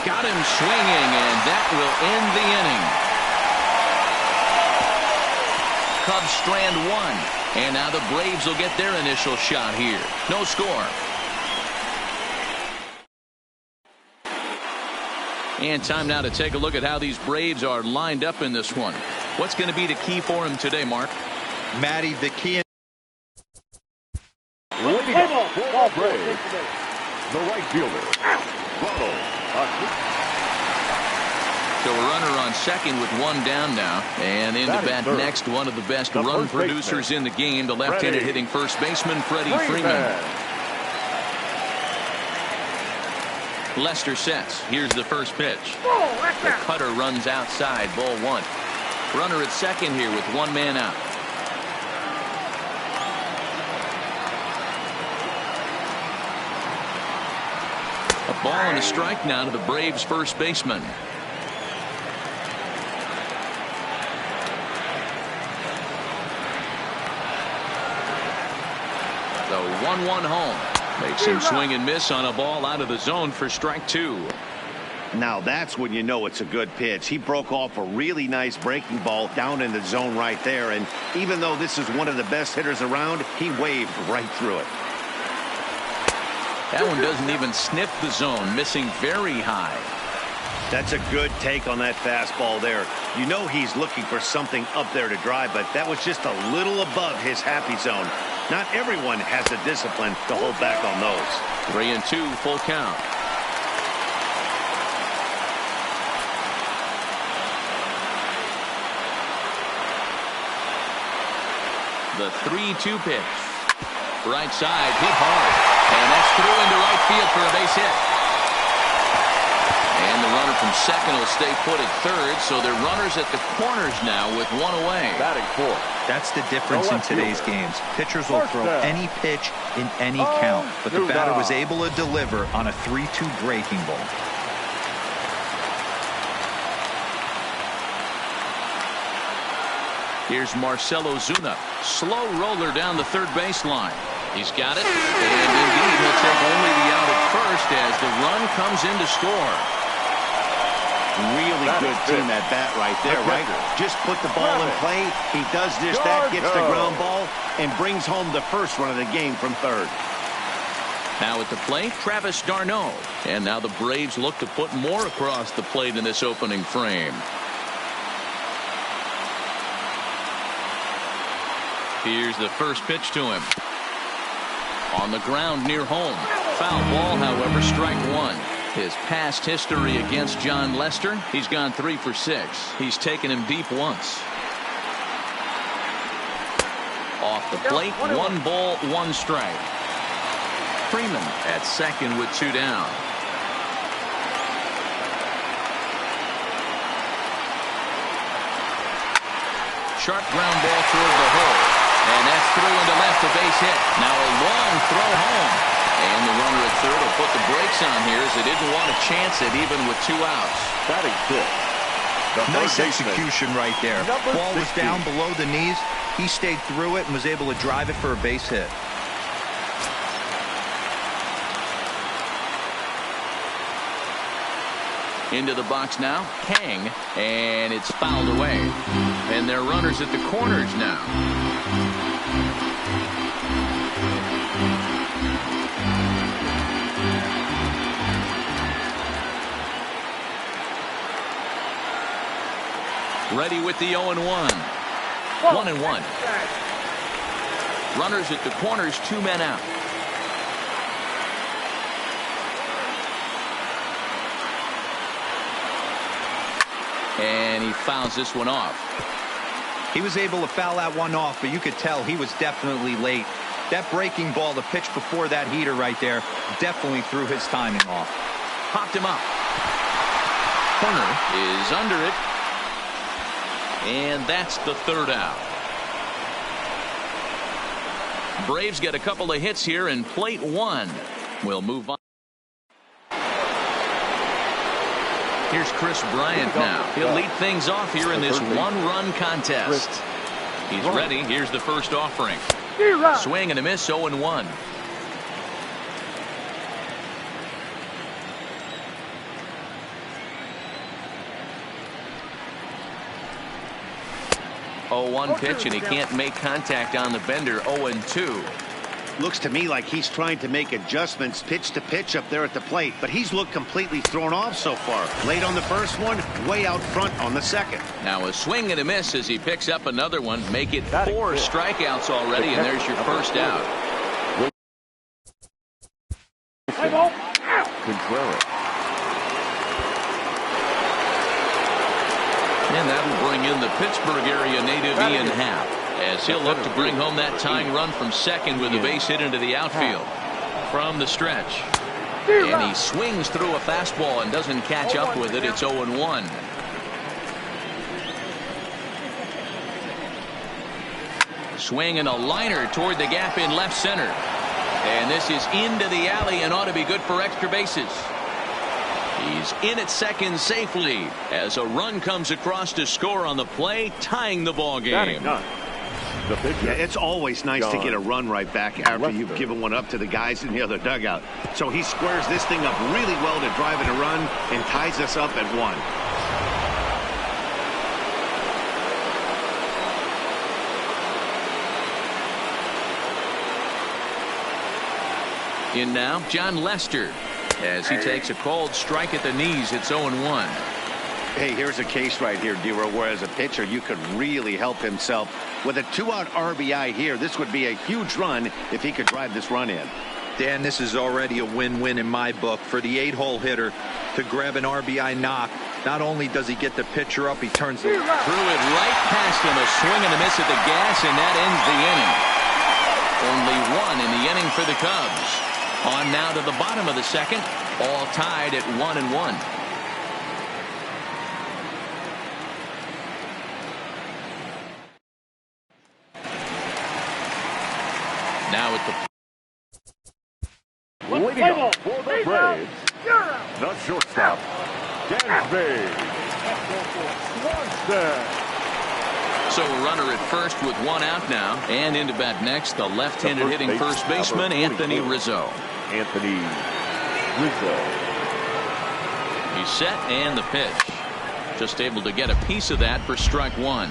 Got him swinging, and that will end the inning. Cubs strand 1. And now the Braves will get their initial shot here. No score. And time now to take a look at how these Braves are lined up in this one. What's going to be the key for him today, Mark? Matty, the key. Leading up for the Braves, the right fielder, Ronald Acuna. So a runner on second with 1 down now. And in to bat next, one of the best run producers in the game, the left-handed hitting first baseman, Freddie Freeman. Lester sets. Here's the first pitch. The cutter runs outside. Ball 1. Runner at second here with 1 man out. A ball and a strike now to the Braves first baseman. The 1-1 home. Makes him swing and miss on a ball out of the zone for strike 2. Now that's when you know it's a good pitch. He broke off a really nice breaking ball down in the zone right there. And even though this is one of the best hitters around, he waved right through it. That one doesn't even sniff the zone, missing very high. That's a good take on that fastball there. You know he's looking for something up there to drive, but that was just a little above his happy zone. Not everyone has the discipline to hold back on those. 3-2, full count. The 3-2 pitch. Right side, hit hard. And that's through into right field for a base hit. And the runner from second will stay put at third, so they're runners at the corners now with one away. Batting fourth. That's the difference in today's games. Pitchers will throw any pitch in any count, but the batter was able to deliver on a 3-2 breaking ball. Here's Marcelo Zuna. Slow roller down the third baseline. He's got it, and indeed he'll take only the out at first as the run comes in to score. Really good team at bat right there, right? Just put the ball in play. He does just that, gets the ground ball, and brings home the first run of the game from third. Now at the plate, Travis d'Arnaud. And now the Braves look to put more across the plate in this opening frame. Here's the first pitch to him. On the ground near home. Foul ball, however, strike one. His past history against John Lester, he's gone 3 for 6. He's taken him deep once. Off the plate, 1 ball, 1 strike. Freeman at second with 2 down. Sharp ground ball toward the hole. And that's through into left, a base hit. Now a long throw home. And the runner at third will put the brakes on here as they didn't want to chance it even with 2 outs. Batting fifth. Nice execution right there. Ball was down below the knees. He stayed through it and was able to drive it for a base hit. Into the box now, Kang, and it's fouled away. And they're runners at the corners now. Ready with the 0-1. 1-1. Runners at the corners, 2 men out. And he fouls this one off. He was able to foul that one off, but you could tell he was definitely late. That breaking ball, the pitch before that heater right there, definitely threw his timing off. Popped him up. Corner is under it. And that's the 3rd out. Braves get a couple of hits here, and plate 1 will move on. Here's Chris Bryant now. He'll lead things off here in this 1-run contest. He's ready. Here's the first offering. Swing and a miss, 0-1. Oh, 0-1 pitch, and he can't make contact on the bender. 0-2. Looks to me like he's trying to make adjustments pitch to pitch up there at the plate, but he's looked completely thrown off so far. Late on the first one, way out front on the second. Now a swing and a miss as he picks up another one. Make it 4 strikeouts already, and there's your first out. Contreras. And that'll bring in the Pittsburgh area native Ian Happ, as he'll look to bring home that tying run from second with a base hit into the outfield. From the stretch. And he swings through a fastball and doesn't catch up with it. It's 0-1. Swing and a liner toward the gap in left center. And this is into the alley and ought to be good for extra bases. He's in at second safely as a run comes across to score on the play, tying the ball game. Yeah, it's always nice to get a run right back after you've given one up to the guys in the other dugout. So he squares this thing up really well to drive in a run and ties us up at 1. In now, John Lester. as he takes a cold strike at the knees. It's 0-1. Hey, here's a case right here, Dero, where as a pitcher you could really help himself. With a 2-out RBI here, this would be a huge run if he could drive this run in. Dan, this is already a win-win in my book. For the 8-hole hitter to grab an RBI knock, not only does he get the pitcher up, he turns the... Threw it right past him, a swing and a miss at the gas, and that ends the inning. Only one in the inning for the Cubs. On now to the bottom of the second, all tied at 1-1. Now at the Leading off for the Braves, the shortstop, Dansby Swanson. So a runner at first with 1 out now, and into bat next, the left-handed hitting first baseman, Anthony Rizzo. Anthony Rizzo. He's set, and the pitch. Just able to get a piece of that for strike 1.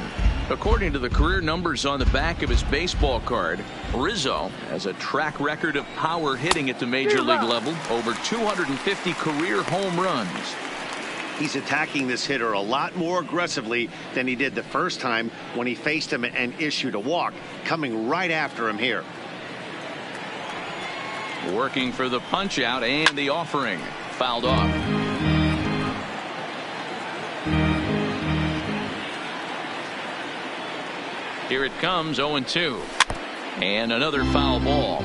According to the career numbers on the back of his baseball card, Rizzo has a track record of power hitting at the major league level, over 250 career home runs. He's attacking this hitter a lot more aggressively than he did the first time when he faced him and issued a walk, coming right after him here. Working for the punch out and the offering. Fouled off. Here it comes, 0-2. And another foul ball.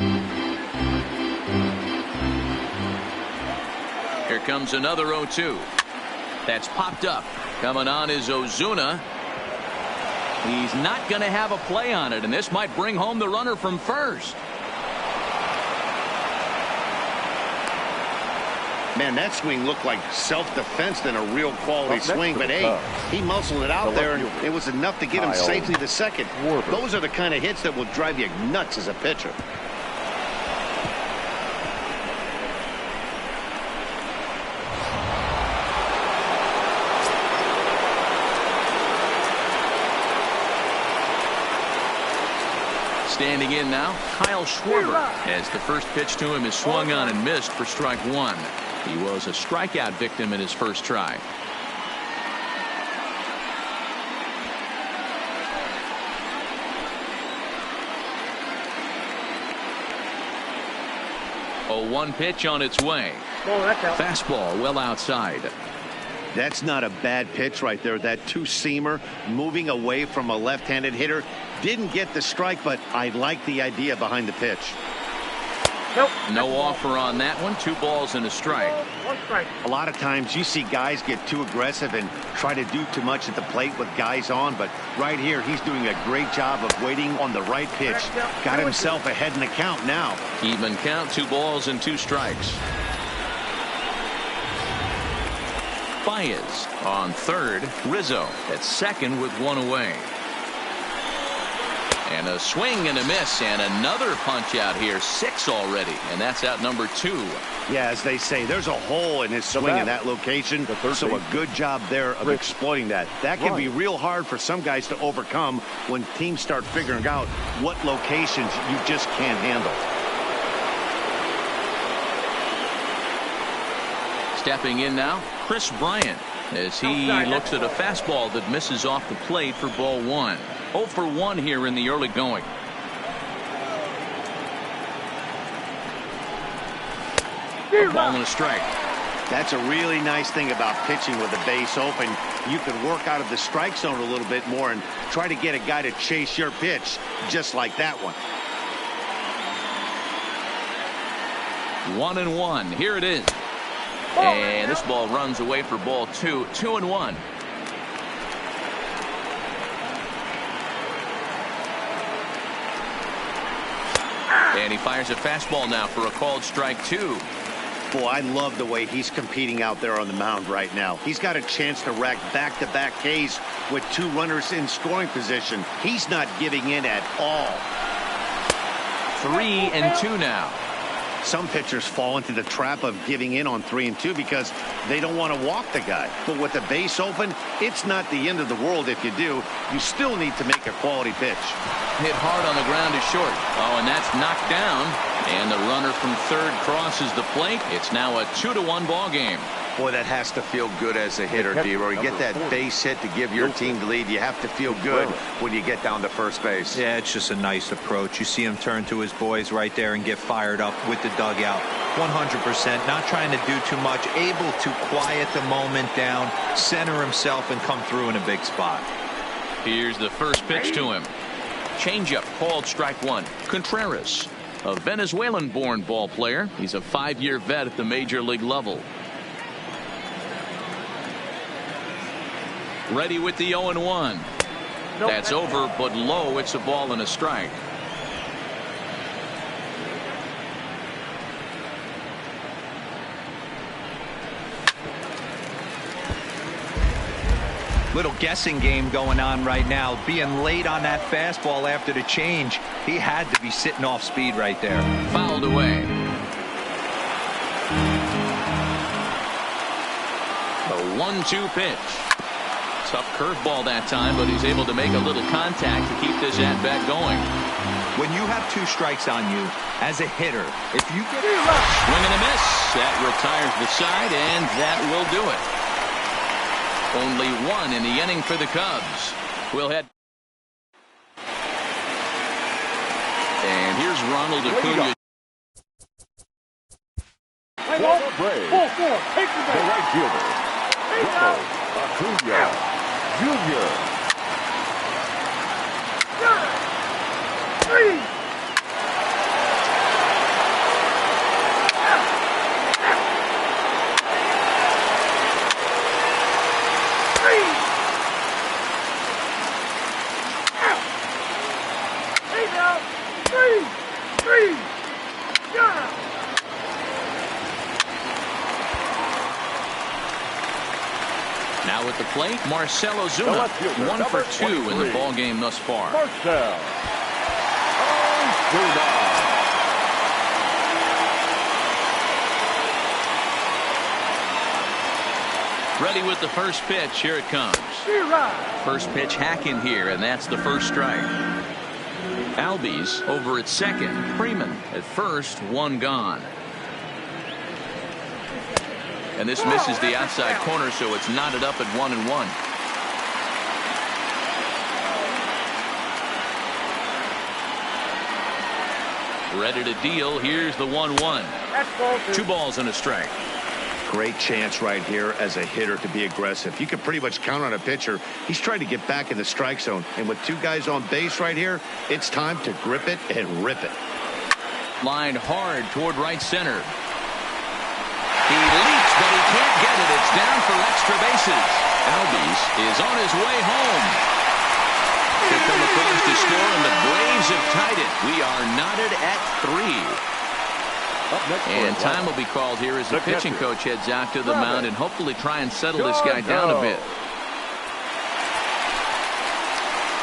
Here comes another 0-2. That's popped up. Coming on is Ozuna. He's not going to have a play on it, and this might bring home the runner from first. Man, that swing looked like self-defense than a real quality swing. But, hey, he muscled it out there, and it was enough to get him safely to second. Those are the kind of hits that will drive you nuts as a pitcher. Standing in now, Kyle Schwarber, as the first pitch to him is swung on and missed for strike 1. He was a strikeout victim in his first try. A 1 pitch on its way. Fastball well outside. That's not a bad pitch right there. That 2-seamer moving away from a left-handed hitter. Didn't get the strike, but I like the idea behind the pitch. No offer on that one. 2 balls and a strike. 1 strike. A lot of times you see guys get too aggressive and try to do too much at the plate with guys on, but right here he's doing a great job of waiting on the right pitch. Got himself ahead in the count now. Even count, 2 balls and 2 strikes. Baez on third. Rizzo at second with 1 away. And a swing and a miss, and another punch out here. 6 already, and that's out number 2. Yeah, as they say, there's a hole in his swing in that location, so a good job there of exploiting that. That can be real hard for some guys to overcome when teams start figuring out what locations you just can't handle. Stepping in now, Chris Bryant, as he looks at a fastball that misses off the plate for ball 1. 0 for 1 here in the early going. A ball and a strike. That's a really nice thing about pitching with the base open. You can work out of the strike zone a little bit more and try to get a guy to chase your pitch, just like that one. 1-1. Here it is. And this ball runs away for ball 2. 2-1. And he fires a fastball now for a called strike 2. Boy, I love the way he's competing out there on the mound right now. He's got a chance to rack back-to-back Ks with 2 runners in scoring position. He's not giving in at all. 3-2 now. Some pitchers fall into the trap of giving in on 3 and 2 because they don't want to walk the guy. But with the base open, it's not the end of the world if you do. You still need to make a quality pitch. Hit hard on the ground is short. Oh, and that's knocked down. And the runner from third crosses the plate. It's now a 2-1 ball game. Boy, that has to feel good as a hitter, D-Roy. You get that base hit to give your team the lead. You have to feel good when you get down to first base. Yeah, it's just a nice approach. You see him turn to his boys right there and get fired up with the dugout. 100%, not trying to do too much, able to quiet the moment down, center himself, and come through in a big spot. Here's the first pitch to him. Changeup called strike one. Contreras, a Venezuelan-born ball player. He's a 5-year vet at the major league level. Ready with the 0-1. That's over, but low. It's a ball and a strike. Little guessing game going on right now. Being late on that fastball after the change. He had to be sitting off speed right there. Fouled away. The 1-2 pitch. Tough curveball that time, but he's able to make a little contact to keep this at-bat going. When you have 2 strikes on you, as a hitter, if you get swing and a miss, that retires the side, and that will do it. Only 1 in the inning for the Cubs. We'll head. And here's Ronald Acuna. The right fielder, Ronald Acuna Jr. 3. Now at the plate, Marcell Ozuna, 1 for 2 in the ball game thus far. Marcell Ozuna. Ready with the first pitch. Here it comes. First pitch hacking here, and that's the first strike. Albies over at second. Freeman at first. 1 gone. And this misses the outside corner, so it's knotted up at 1-1. Ready to deal. Here's the 1-1. 2 balls and a strike. Great chance right here as a hitter to be aggressive. You can pretty much count on a pitcher. He's trying to get back in the strike zone. And with 2 guys on base right here, it's time to grip it and rip it. Lined hard toward right center. He leaps, but he can't get it. It's down for extra bases. Albies is on his way home. They come across to score, and the Braves have tied it. We are knotted at 3. And time will be called here as the pitching coach heads out to the mound and hopefully try and settle this guy down a bit.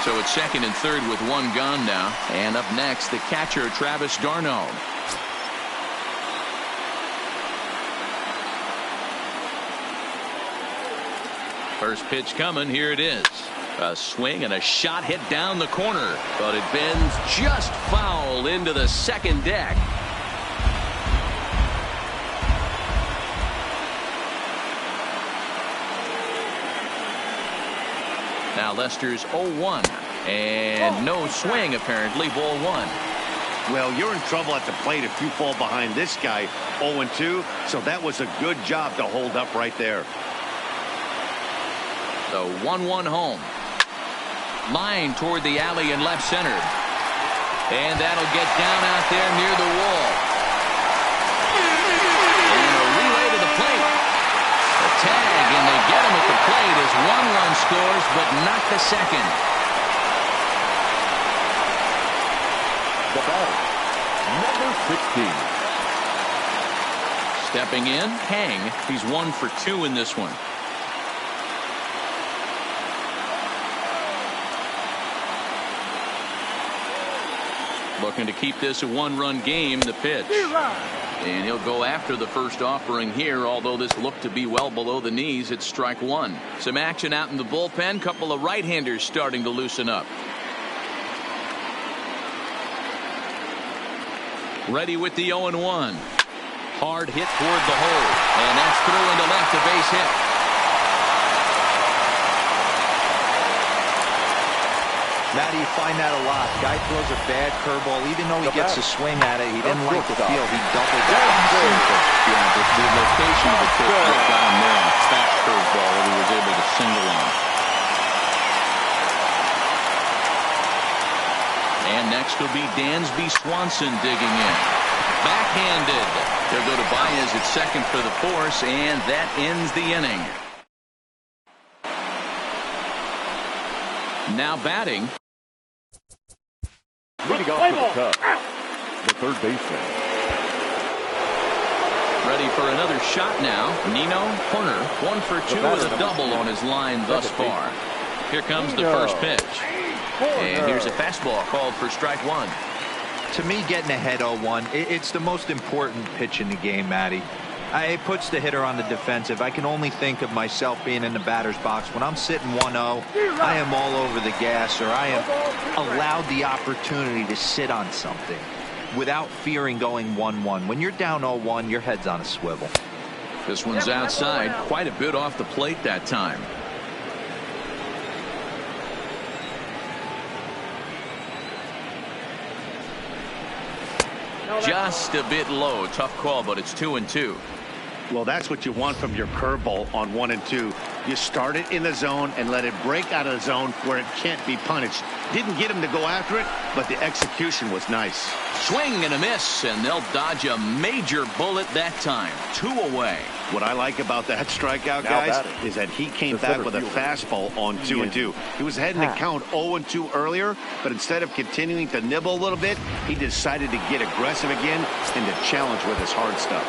So it's second and third with 1 gone now. And up next, the catcher, Travis d'Arnaud. First pitch coming. Here it is. A swing and a shot hit down the corner, but it bends just foul into the second deck. Now Lester's 0-1 and no swing apparently. Ball 1. Well, you're in trouble at the plate if you fall behind this guy 0-2, so that was a good job to hold up right there. The 1-1 home. Line toward the alley in left center. And that'll get down out there near the wall. And a relay to the plate. A tag, and they get him at the plate as 1 run scores, but not the second. The batter, number 16. Stepping in, Hang. He's 1 for 2 in this one. Looking to keep this a 1-run game. The pitch. And he'll go after the first offering here, although this looked to be well below the knees. It's strike 1. Some action out in the bullpen. Couple of right-handers starting to loosen up. Ready with the 0-1. Hard hit toward the hole, and that's through into left, a base hit. Matty, you find that a lot. Guy throws a bad curveball. Even though he gets a swing at it, he didn't like the feel. He doubled down. Yeah, the location of the pitch that got him there on a fat curveball that he was able to single on. And next will be Dansby Swanson digging in. Backhanded. They'll go to Baez at second for the force, and that ends the inning. Now batting. Leading off for the Cubs, the third baseman. Ready for another shot now. Nino Horner, 1 for 2 with a double on his line thus far. Here comes the first pitch. And here's a fastball called for strike 1. To me, getting ahead 0-1, it's the most important pitch in the game, Matty. It puts the hitter on the defensive. I can only think of myself being in the batter's box. When I'm sitting 1-0, I am all over the gas, or I am allowed the opportunity to sit on something without fearing going 1-1. When you're down 0-1, your head's on a swivel. This one's outside, quite a bit off the plate that time. Just a bit low. Tough call, but it's 2-2. Well, that's what you want from your curveball on 1 and 2. You start it in the zone and let it break out of the zone where it can't be punished. Didn't get him to go after it, but the execution was nice. Swing and a miss, and they'll dodge a major bullet that time. 2 away. What I like about that strikeout, guys, is that he came back with a fastball on 2 and 2. He was heading to count 0-2 earlier, but instead of continuing to nibble a little bit, he decided to get aggressive again and to challenge with his hard stuff.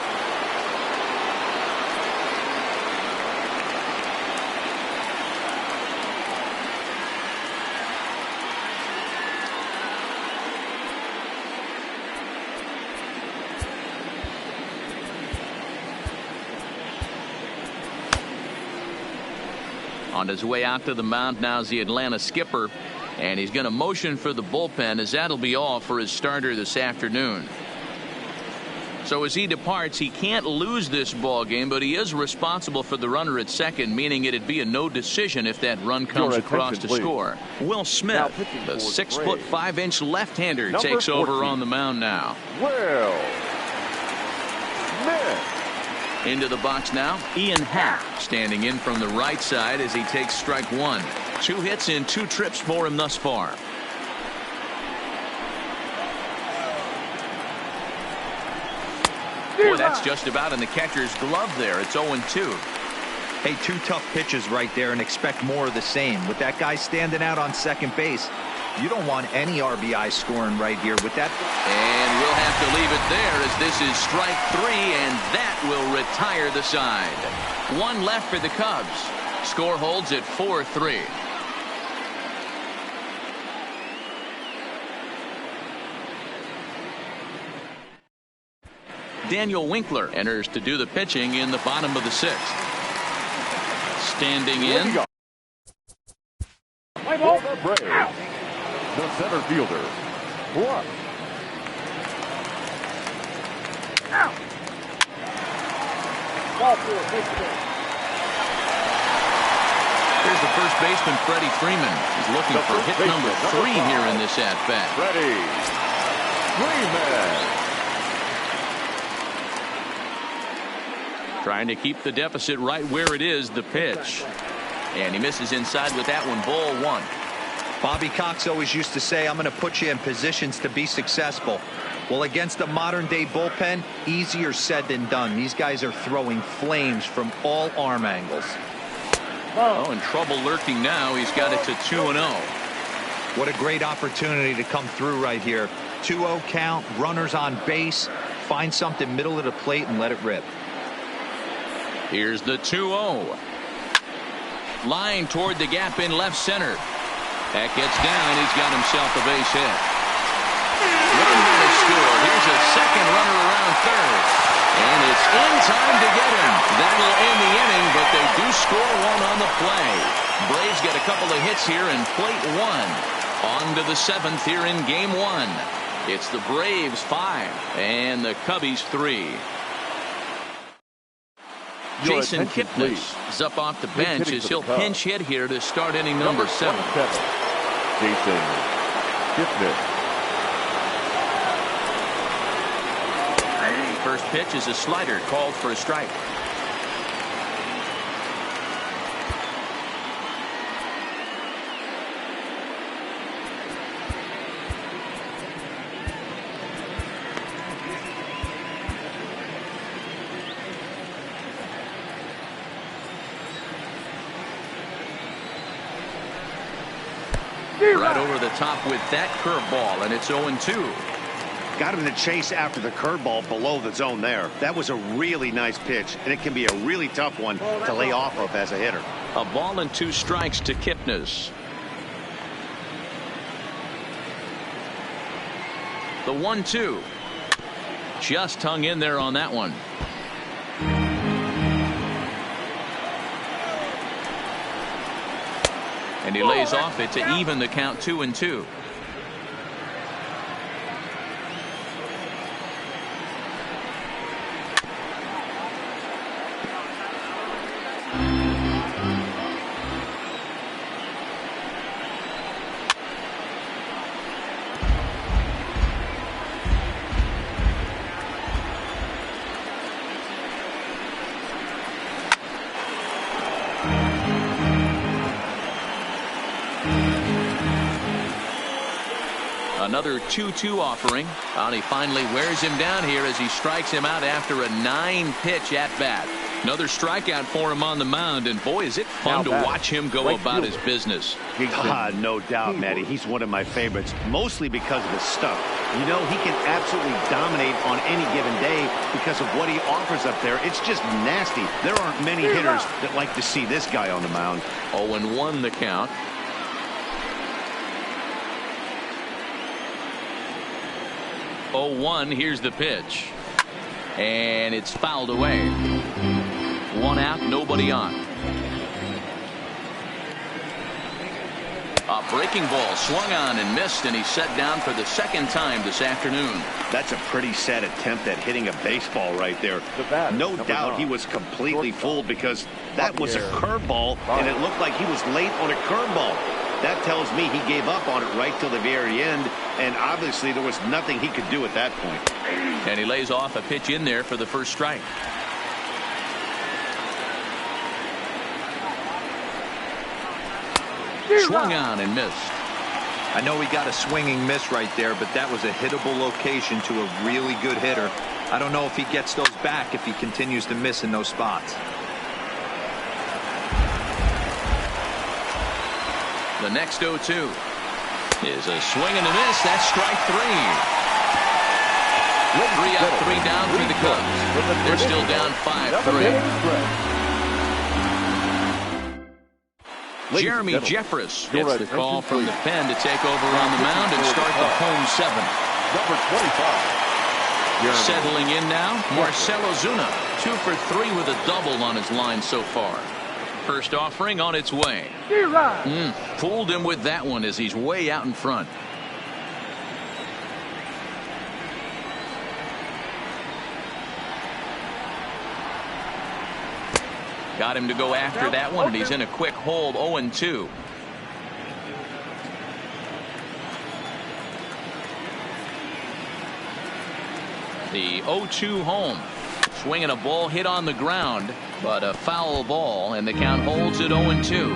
On his way out to the mound now is the Atlanta skipper, and he's going to motion for the bullpen, as that'll be all for his starter this afternoon. So as he departs, he can't lose this ball game, but he is responsible for the runner at second, meaning it'd be a no decision if that run comes across to score. Will Smith, the 6'5" left-hander, takes over on the mound now. Will Smith. Into the box now, Ian Happ standing in from the right side as he takes strike 1. 2 hits in 2 trips for him thus far. Boy, that's just about in the catcher's glove there. It's 0-2. Hey, 2 tough pitches right there, and expect more of the same. With that guy standing out on second base, you don't want any RBI scoring right here with that. And we'll have to leave it there, as this is strike 3, and that will retire the side. 1 left for the Cubs. Score holds at 4-3. Daniel Winkler enters to do the pitching in the bottom of the 6th. Standing in. The center fielder, Clark. Here's the first baseman, Freddie Freeman. He's looking for hit number 3 here in this at-bat. Freddie Freeman. Trying to keep the deficit right where it is, the pitch. And he misses inside with that one, ball 1. Bobby Cox always used to say, I'm going to put you in positions to be successful. Well, against a modern-day bullpen, easier said than done. These guys are throwing flames from all arm angles. Oh, and trouble lurking now. He's got it to 2-0. What a great opportunity to come through right here. 2-0 count, runners on base. Find something middle of the plate and let it rip. Here's the 2-0. Line toward the gap in left center. That gets down. He's got himself a base hit. Runner has scored. Here's a second runner around third. And it's in time to get him. That'll end the inning, but they do score 1 on the play. Braves get a couple of hits here and plate 1. On to the 7th here in game 1. It's the Braves 5 and the Cubbies 3. Jason Kipnis is up off the bench as he'll pinch hit here to start inning number 7. Jason Kipnis. First pitch is a slider called for a strike. Right over the top with that curveball, and it's 0-2. Got him to chase after the curveball below the zone there. That was a really nice pitch, and it can be a really tough one to lay off of as a hitter. A ball and 2 strikes to Kipnis. The 1-2. Just hung in there on that one. And he lays off it to even the count 2-2. Another 2-2 offering. And he finally wears him down here as he strikes him out after a 9-pitch at bat. Another strikeout for him on the mound, and boy, is it fun to watch him go about his business. No doubt, Matty. He's one of my favorites, mostly because of his stuff. You know, he can absolutely dominate on any given day because of what he offers up there. It's just nasty. There aren't many hitters that like to see this guy on the mound. 0-1 the count. Here's the pitch, and it's fouled away. 1 out, nobody on. A breaking ball swung on and missed, and he's set down for the 2nd time this afternoon. That's a pretty sad attempt at hitting a baseball right there. No doubt he was completely fooled because that was a curveball, and it looked like he was late on a curveball. That tells me he gave up on it right till the very end, and obviously there was nothing he could do at that point. And he lays off a pitch in there for the first strike. Swung on and missed. I know he got a swinging miss right there, but that was a hittable location to a really good hitter. I don't know if he gets those back if he continues to miss in those spots. The next 0-2 is a swing and a miss. That's strike 3. 3 out, 3 down for the Cubs. They're still down 5-3. Jeremy Jeffress gets the call from the pen to take over on the mound and start the home 7. Number 25. Settling in now, Marcell Ozuna, 2 for 3 with a double on his line so far. First offering on its way. Fooled him with that one as he's way out in front. Got him to go after that one, and he's in a quick hold. 0-2. The 0-2 home. Swinging a ball hit on the ground, but a foul ball, and the count holds at 0-2.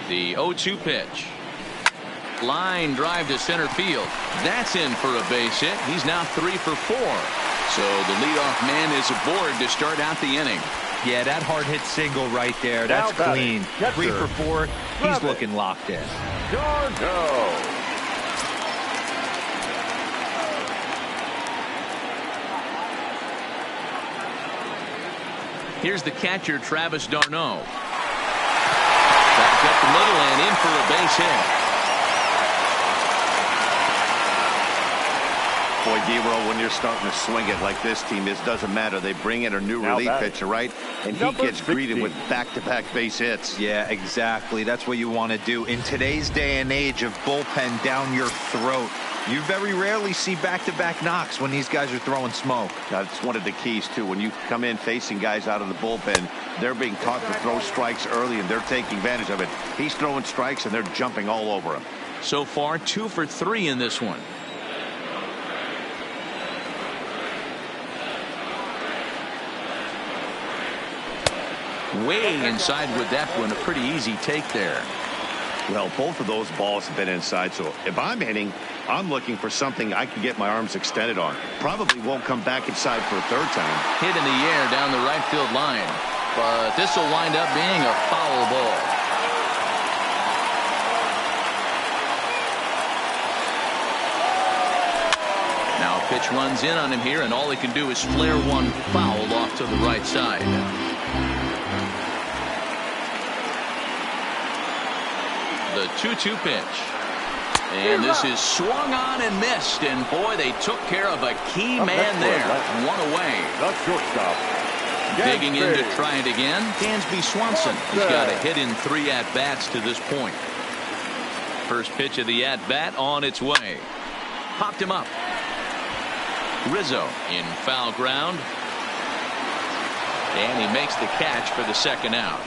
The 0-2 pitch. Line drive to center field. That's in for a base hit. He's now 3 for 4. So the leadoff man is aboard to start out the inning. Yeah, that hard hit single right there. That's clean. 3 for 4. He's looking locked in. Darno. Here's the catcher, Travis d'Arnaud. Back up the middle and in for a base hit. Boy, Dero, when you're starting to swing it like this team is, doesn't matter. They bring in a new relief pitcher, right? And he gets greeted with back-to-back base hits. Yeah, exactly. That's what you want to do. In today's day and age of bullpen down your throat, you very rarely see back-to-back knocks when these guys are throwing smoke. That's one of the keys, too. When you come in facing guys out of the bullpen, they're being taught to throw strikes early, and they're taking advantage of it. He's throwing strikes, and they're jumping all over him. So far, 2 for 3 in this one. Way inside with that one. A pretty easy take there. Well, both of those balls have been inside, so if I'm hitting, I'm looking for something I can get my arms extended on. Probably won't come back inside for a third time. Hit in the air down the right field line. But this will wind up being a foul ball. Now a pitch runs in on him here, and all he can do is flare one foul off to the right side. The 2-2 pitch. And this is swung on and missed. And boy, they took care of a key man there. One away. The shortstop. Digging in to try it again. Dansby Swanson. He's got a hit in 3 at-bats to this point. First pitch of the at-bat on its way. Popped him up. Rizzo in foul ground. And he makes the catch for the second out.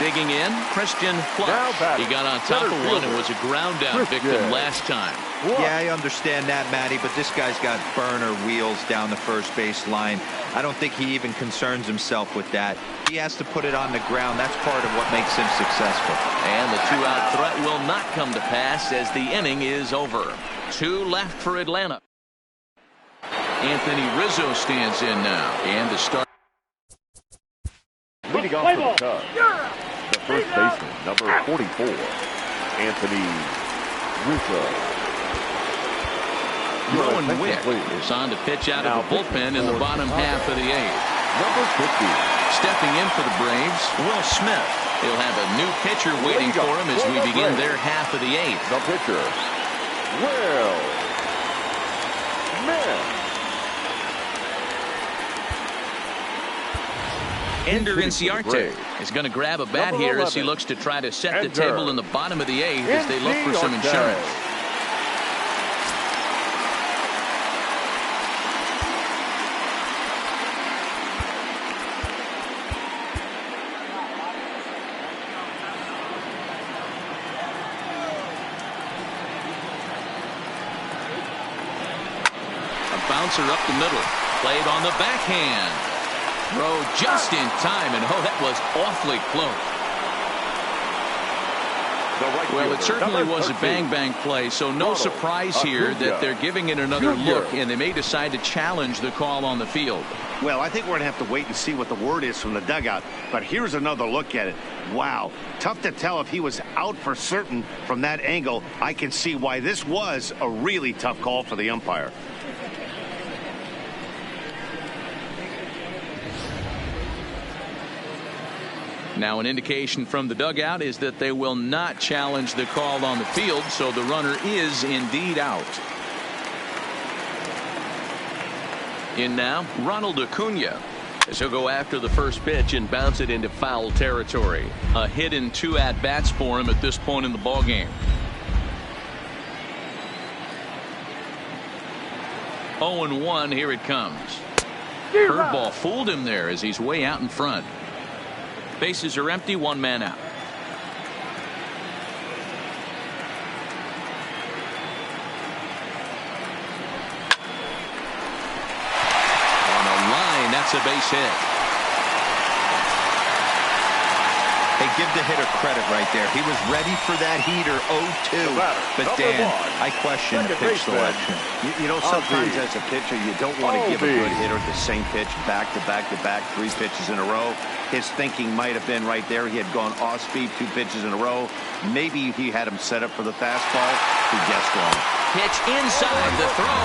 Digging in, Christian Flush. He got on top of one and was a ground down victim last time. Yeah, I understand that, Matty, but this guy's got burner wheels down the first base line. I don't think he even concerns himself with that. He has to put it on the ground. That's part of what makes him successful. And the 2-out threat will not come to pass as the inning is over. 2 left for Atlanta. Anthony Rizzo stands in now. And the start. Leading off for the Cubs, the first baseman, number 44, Anthony Rizzo. Rowan Wick is on to pitch out of the bullpen in the bottom half of the 8th. Number 50. Stepping in for the Braves, Will Smith. He'll have a new pitcher waiting for him as we begin their half of the 8th. The pitcher, Will Smith. Ender Inciarte is going to grab a bat here as he looks to try to set the table in the bottom of the 8th as they look for some insurance. A bouncer up the middle, played on the backhand. Throw just in time, and that was awfully close. Well, it certainly was a bang-bang play, so no surprise here that they're giving it another look, and they may decide to challenge the call on the field. Well, I think we're going to have to wait and see what the word is from the dugout, but here's another look at it. Wow, tough to tell if he was out for certain from that angle. I can see why this was a really tough call for the umpire. Now an indication from the dugout is that they will not challenge the call on the field, so the runner is indeed out. In now, Ronald Acuna, as he'll go after the first pitch and bounce it into foul territory. A hit in 2 at-bats for him at this point in the ballgame. 0-1, here it comes. Curveball fooled him there as he's way out in front. Bases are empty, 1 man out. On a line, that's a base hit. Hey, give the hitter credit right there. He was ready for that heater 0-2. But Dan, I question the pitch selection. You know, sometimes as a pitcher, you don't want to give a good hitter the same pitch back to back to back, 3 pitches in a row. His thinking might have been right there. He had gone off speed 2 pitches in a row. Maybe he had him set up for the fastball. He guessed wrong. Pitch inside the throw.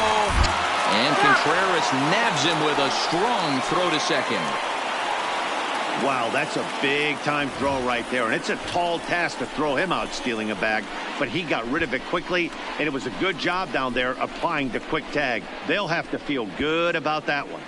And Contreras nabs him with a strong throw to second. Wow, that's a big-time throw right there, and it's a tall task to throw him out stealing a bag, but he got rid of it quickly, and it was a good job down there applying the quick tag. They'll have to feel good about that one.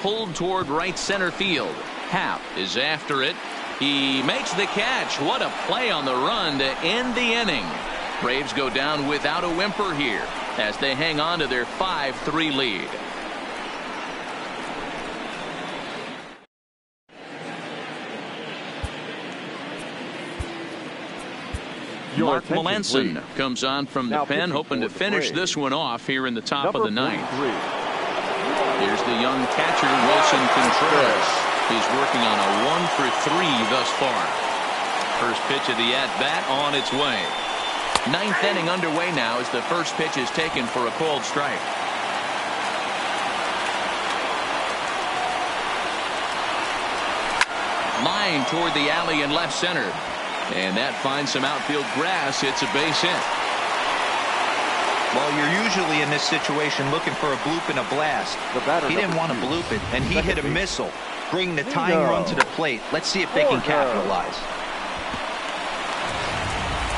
Pulled toward right center field. Happ is after it. He makes the catch. What a play on the run to end the inning. Braves go down without a whimper here as they hang on to their 5-3 lead. Mark Melanson comes on from the pen, hoping to finish this one off here in the top of the ninth. Here's the young catcher, Wilson Contreras. He's working on a 1-for-3 thus far. First pitch of the at-bat on its way. Ninth inning underway now as the first pitch is taken for a called strike. Line toward the alley in left center. And that finds some outfield grass. It's a base hit. Well, you're usually in this situation looking for a bloop and a blast. He didn't want to bloop it, and he hit a missile, bringing the tying run to the plate. Let's see if they can capitalize.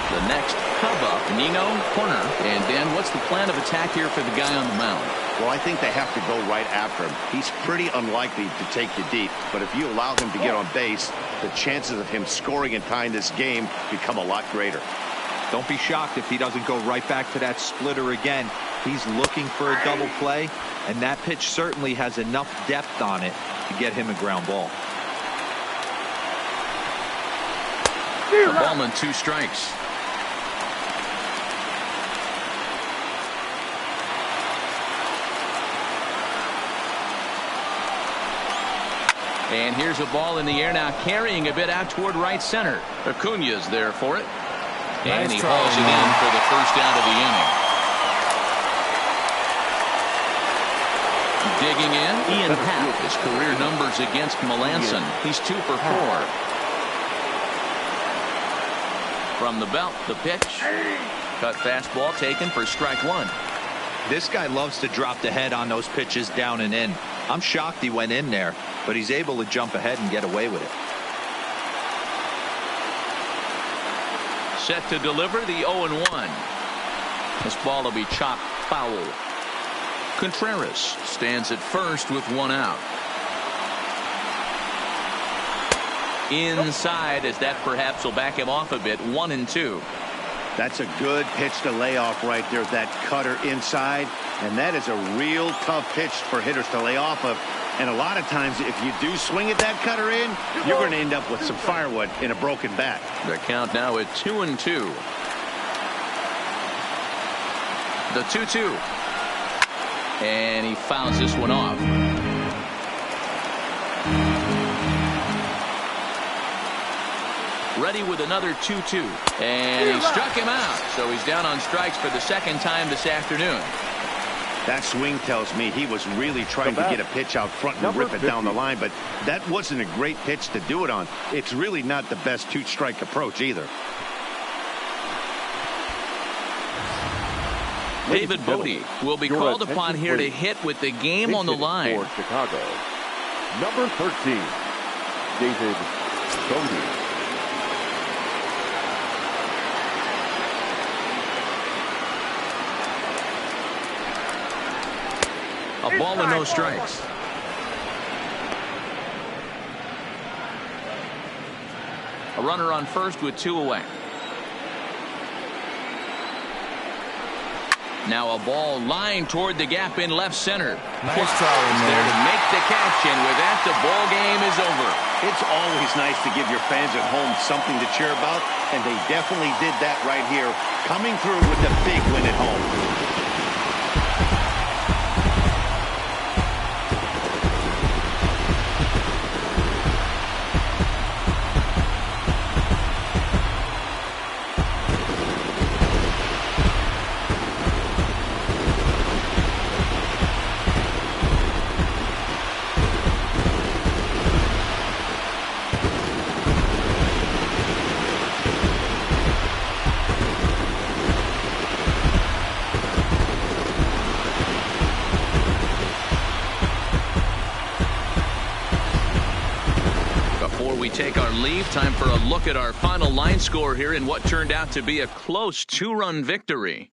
The next Cub up, Nino, corner. And Dan, what's the plan of attack here for the guy on the mound? Well, I think they have to go right after him. He's pretty unlikely to take you deep, but if you allow him to get on base, the chances of him scoring and tying this game become a lot greater. Don't be shocked if he doesn't go right back to that splitter again. He's looking for a double play, and that pitch certainly has enough depth on it to get him a ground ball. The ballman, 2 strikes. And here's a ball in the air now, carrying a bit out toward right center. Acuna's there for it. And he hauls it in for the first out of the inning. Digging in, Ian Happ. His career numbers against Melanson. He's 2 for 4. From the belt, the pitch. Cut fastball taken for strike 1. This guy loves to drop the head on those pitches down and in. I'm shocked he went in there, but he's able to jump ahead and get away with it. Set to deliver the 0-1. This ball will be chopped foul. Contreras stands at first with 1 out. Inside, as that perhaps will back him off a bit. 1-2. That's a good pitch to lay off right there, that cutter inside, and that is a real tough pitch for hitters to lay off of. And a lot of times, if you do swing at that cutter in, you're going to end up with some firewood in a broken bat. The count now at 2-2. The 2-2. And he fouls this one off. Ready with another 2-2. And he struck him out. So he's down on strikes for the second time this afternoon. That swing tells me he was really trying to get a pitch out front and rip it down the line, but that wasn't a great pitch to do it on. It's really not the best 2-strike approach either. David Bote will be called upon here to hit with the game on the line. For Chicago, number 13, David Bote. A ball and no strikes. A runner on first with 2 away. Now a ball lined toward the gap in left center. Nice try, there to make the catch, and with that, the ball game is over. It's always nice to give your fans at home something to cheer about, and they definitely did that right here, coming through with a big win at home. we take our leave, time for a look at our final line score here in what turned out to be a close 2-run victory.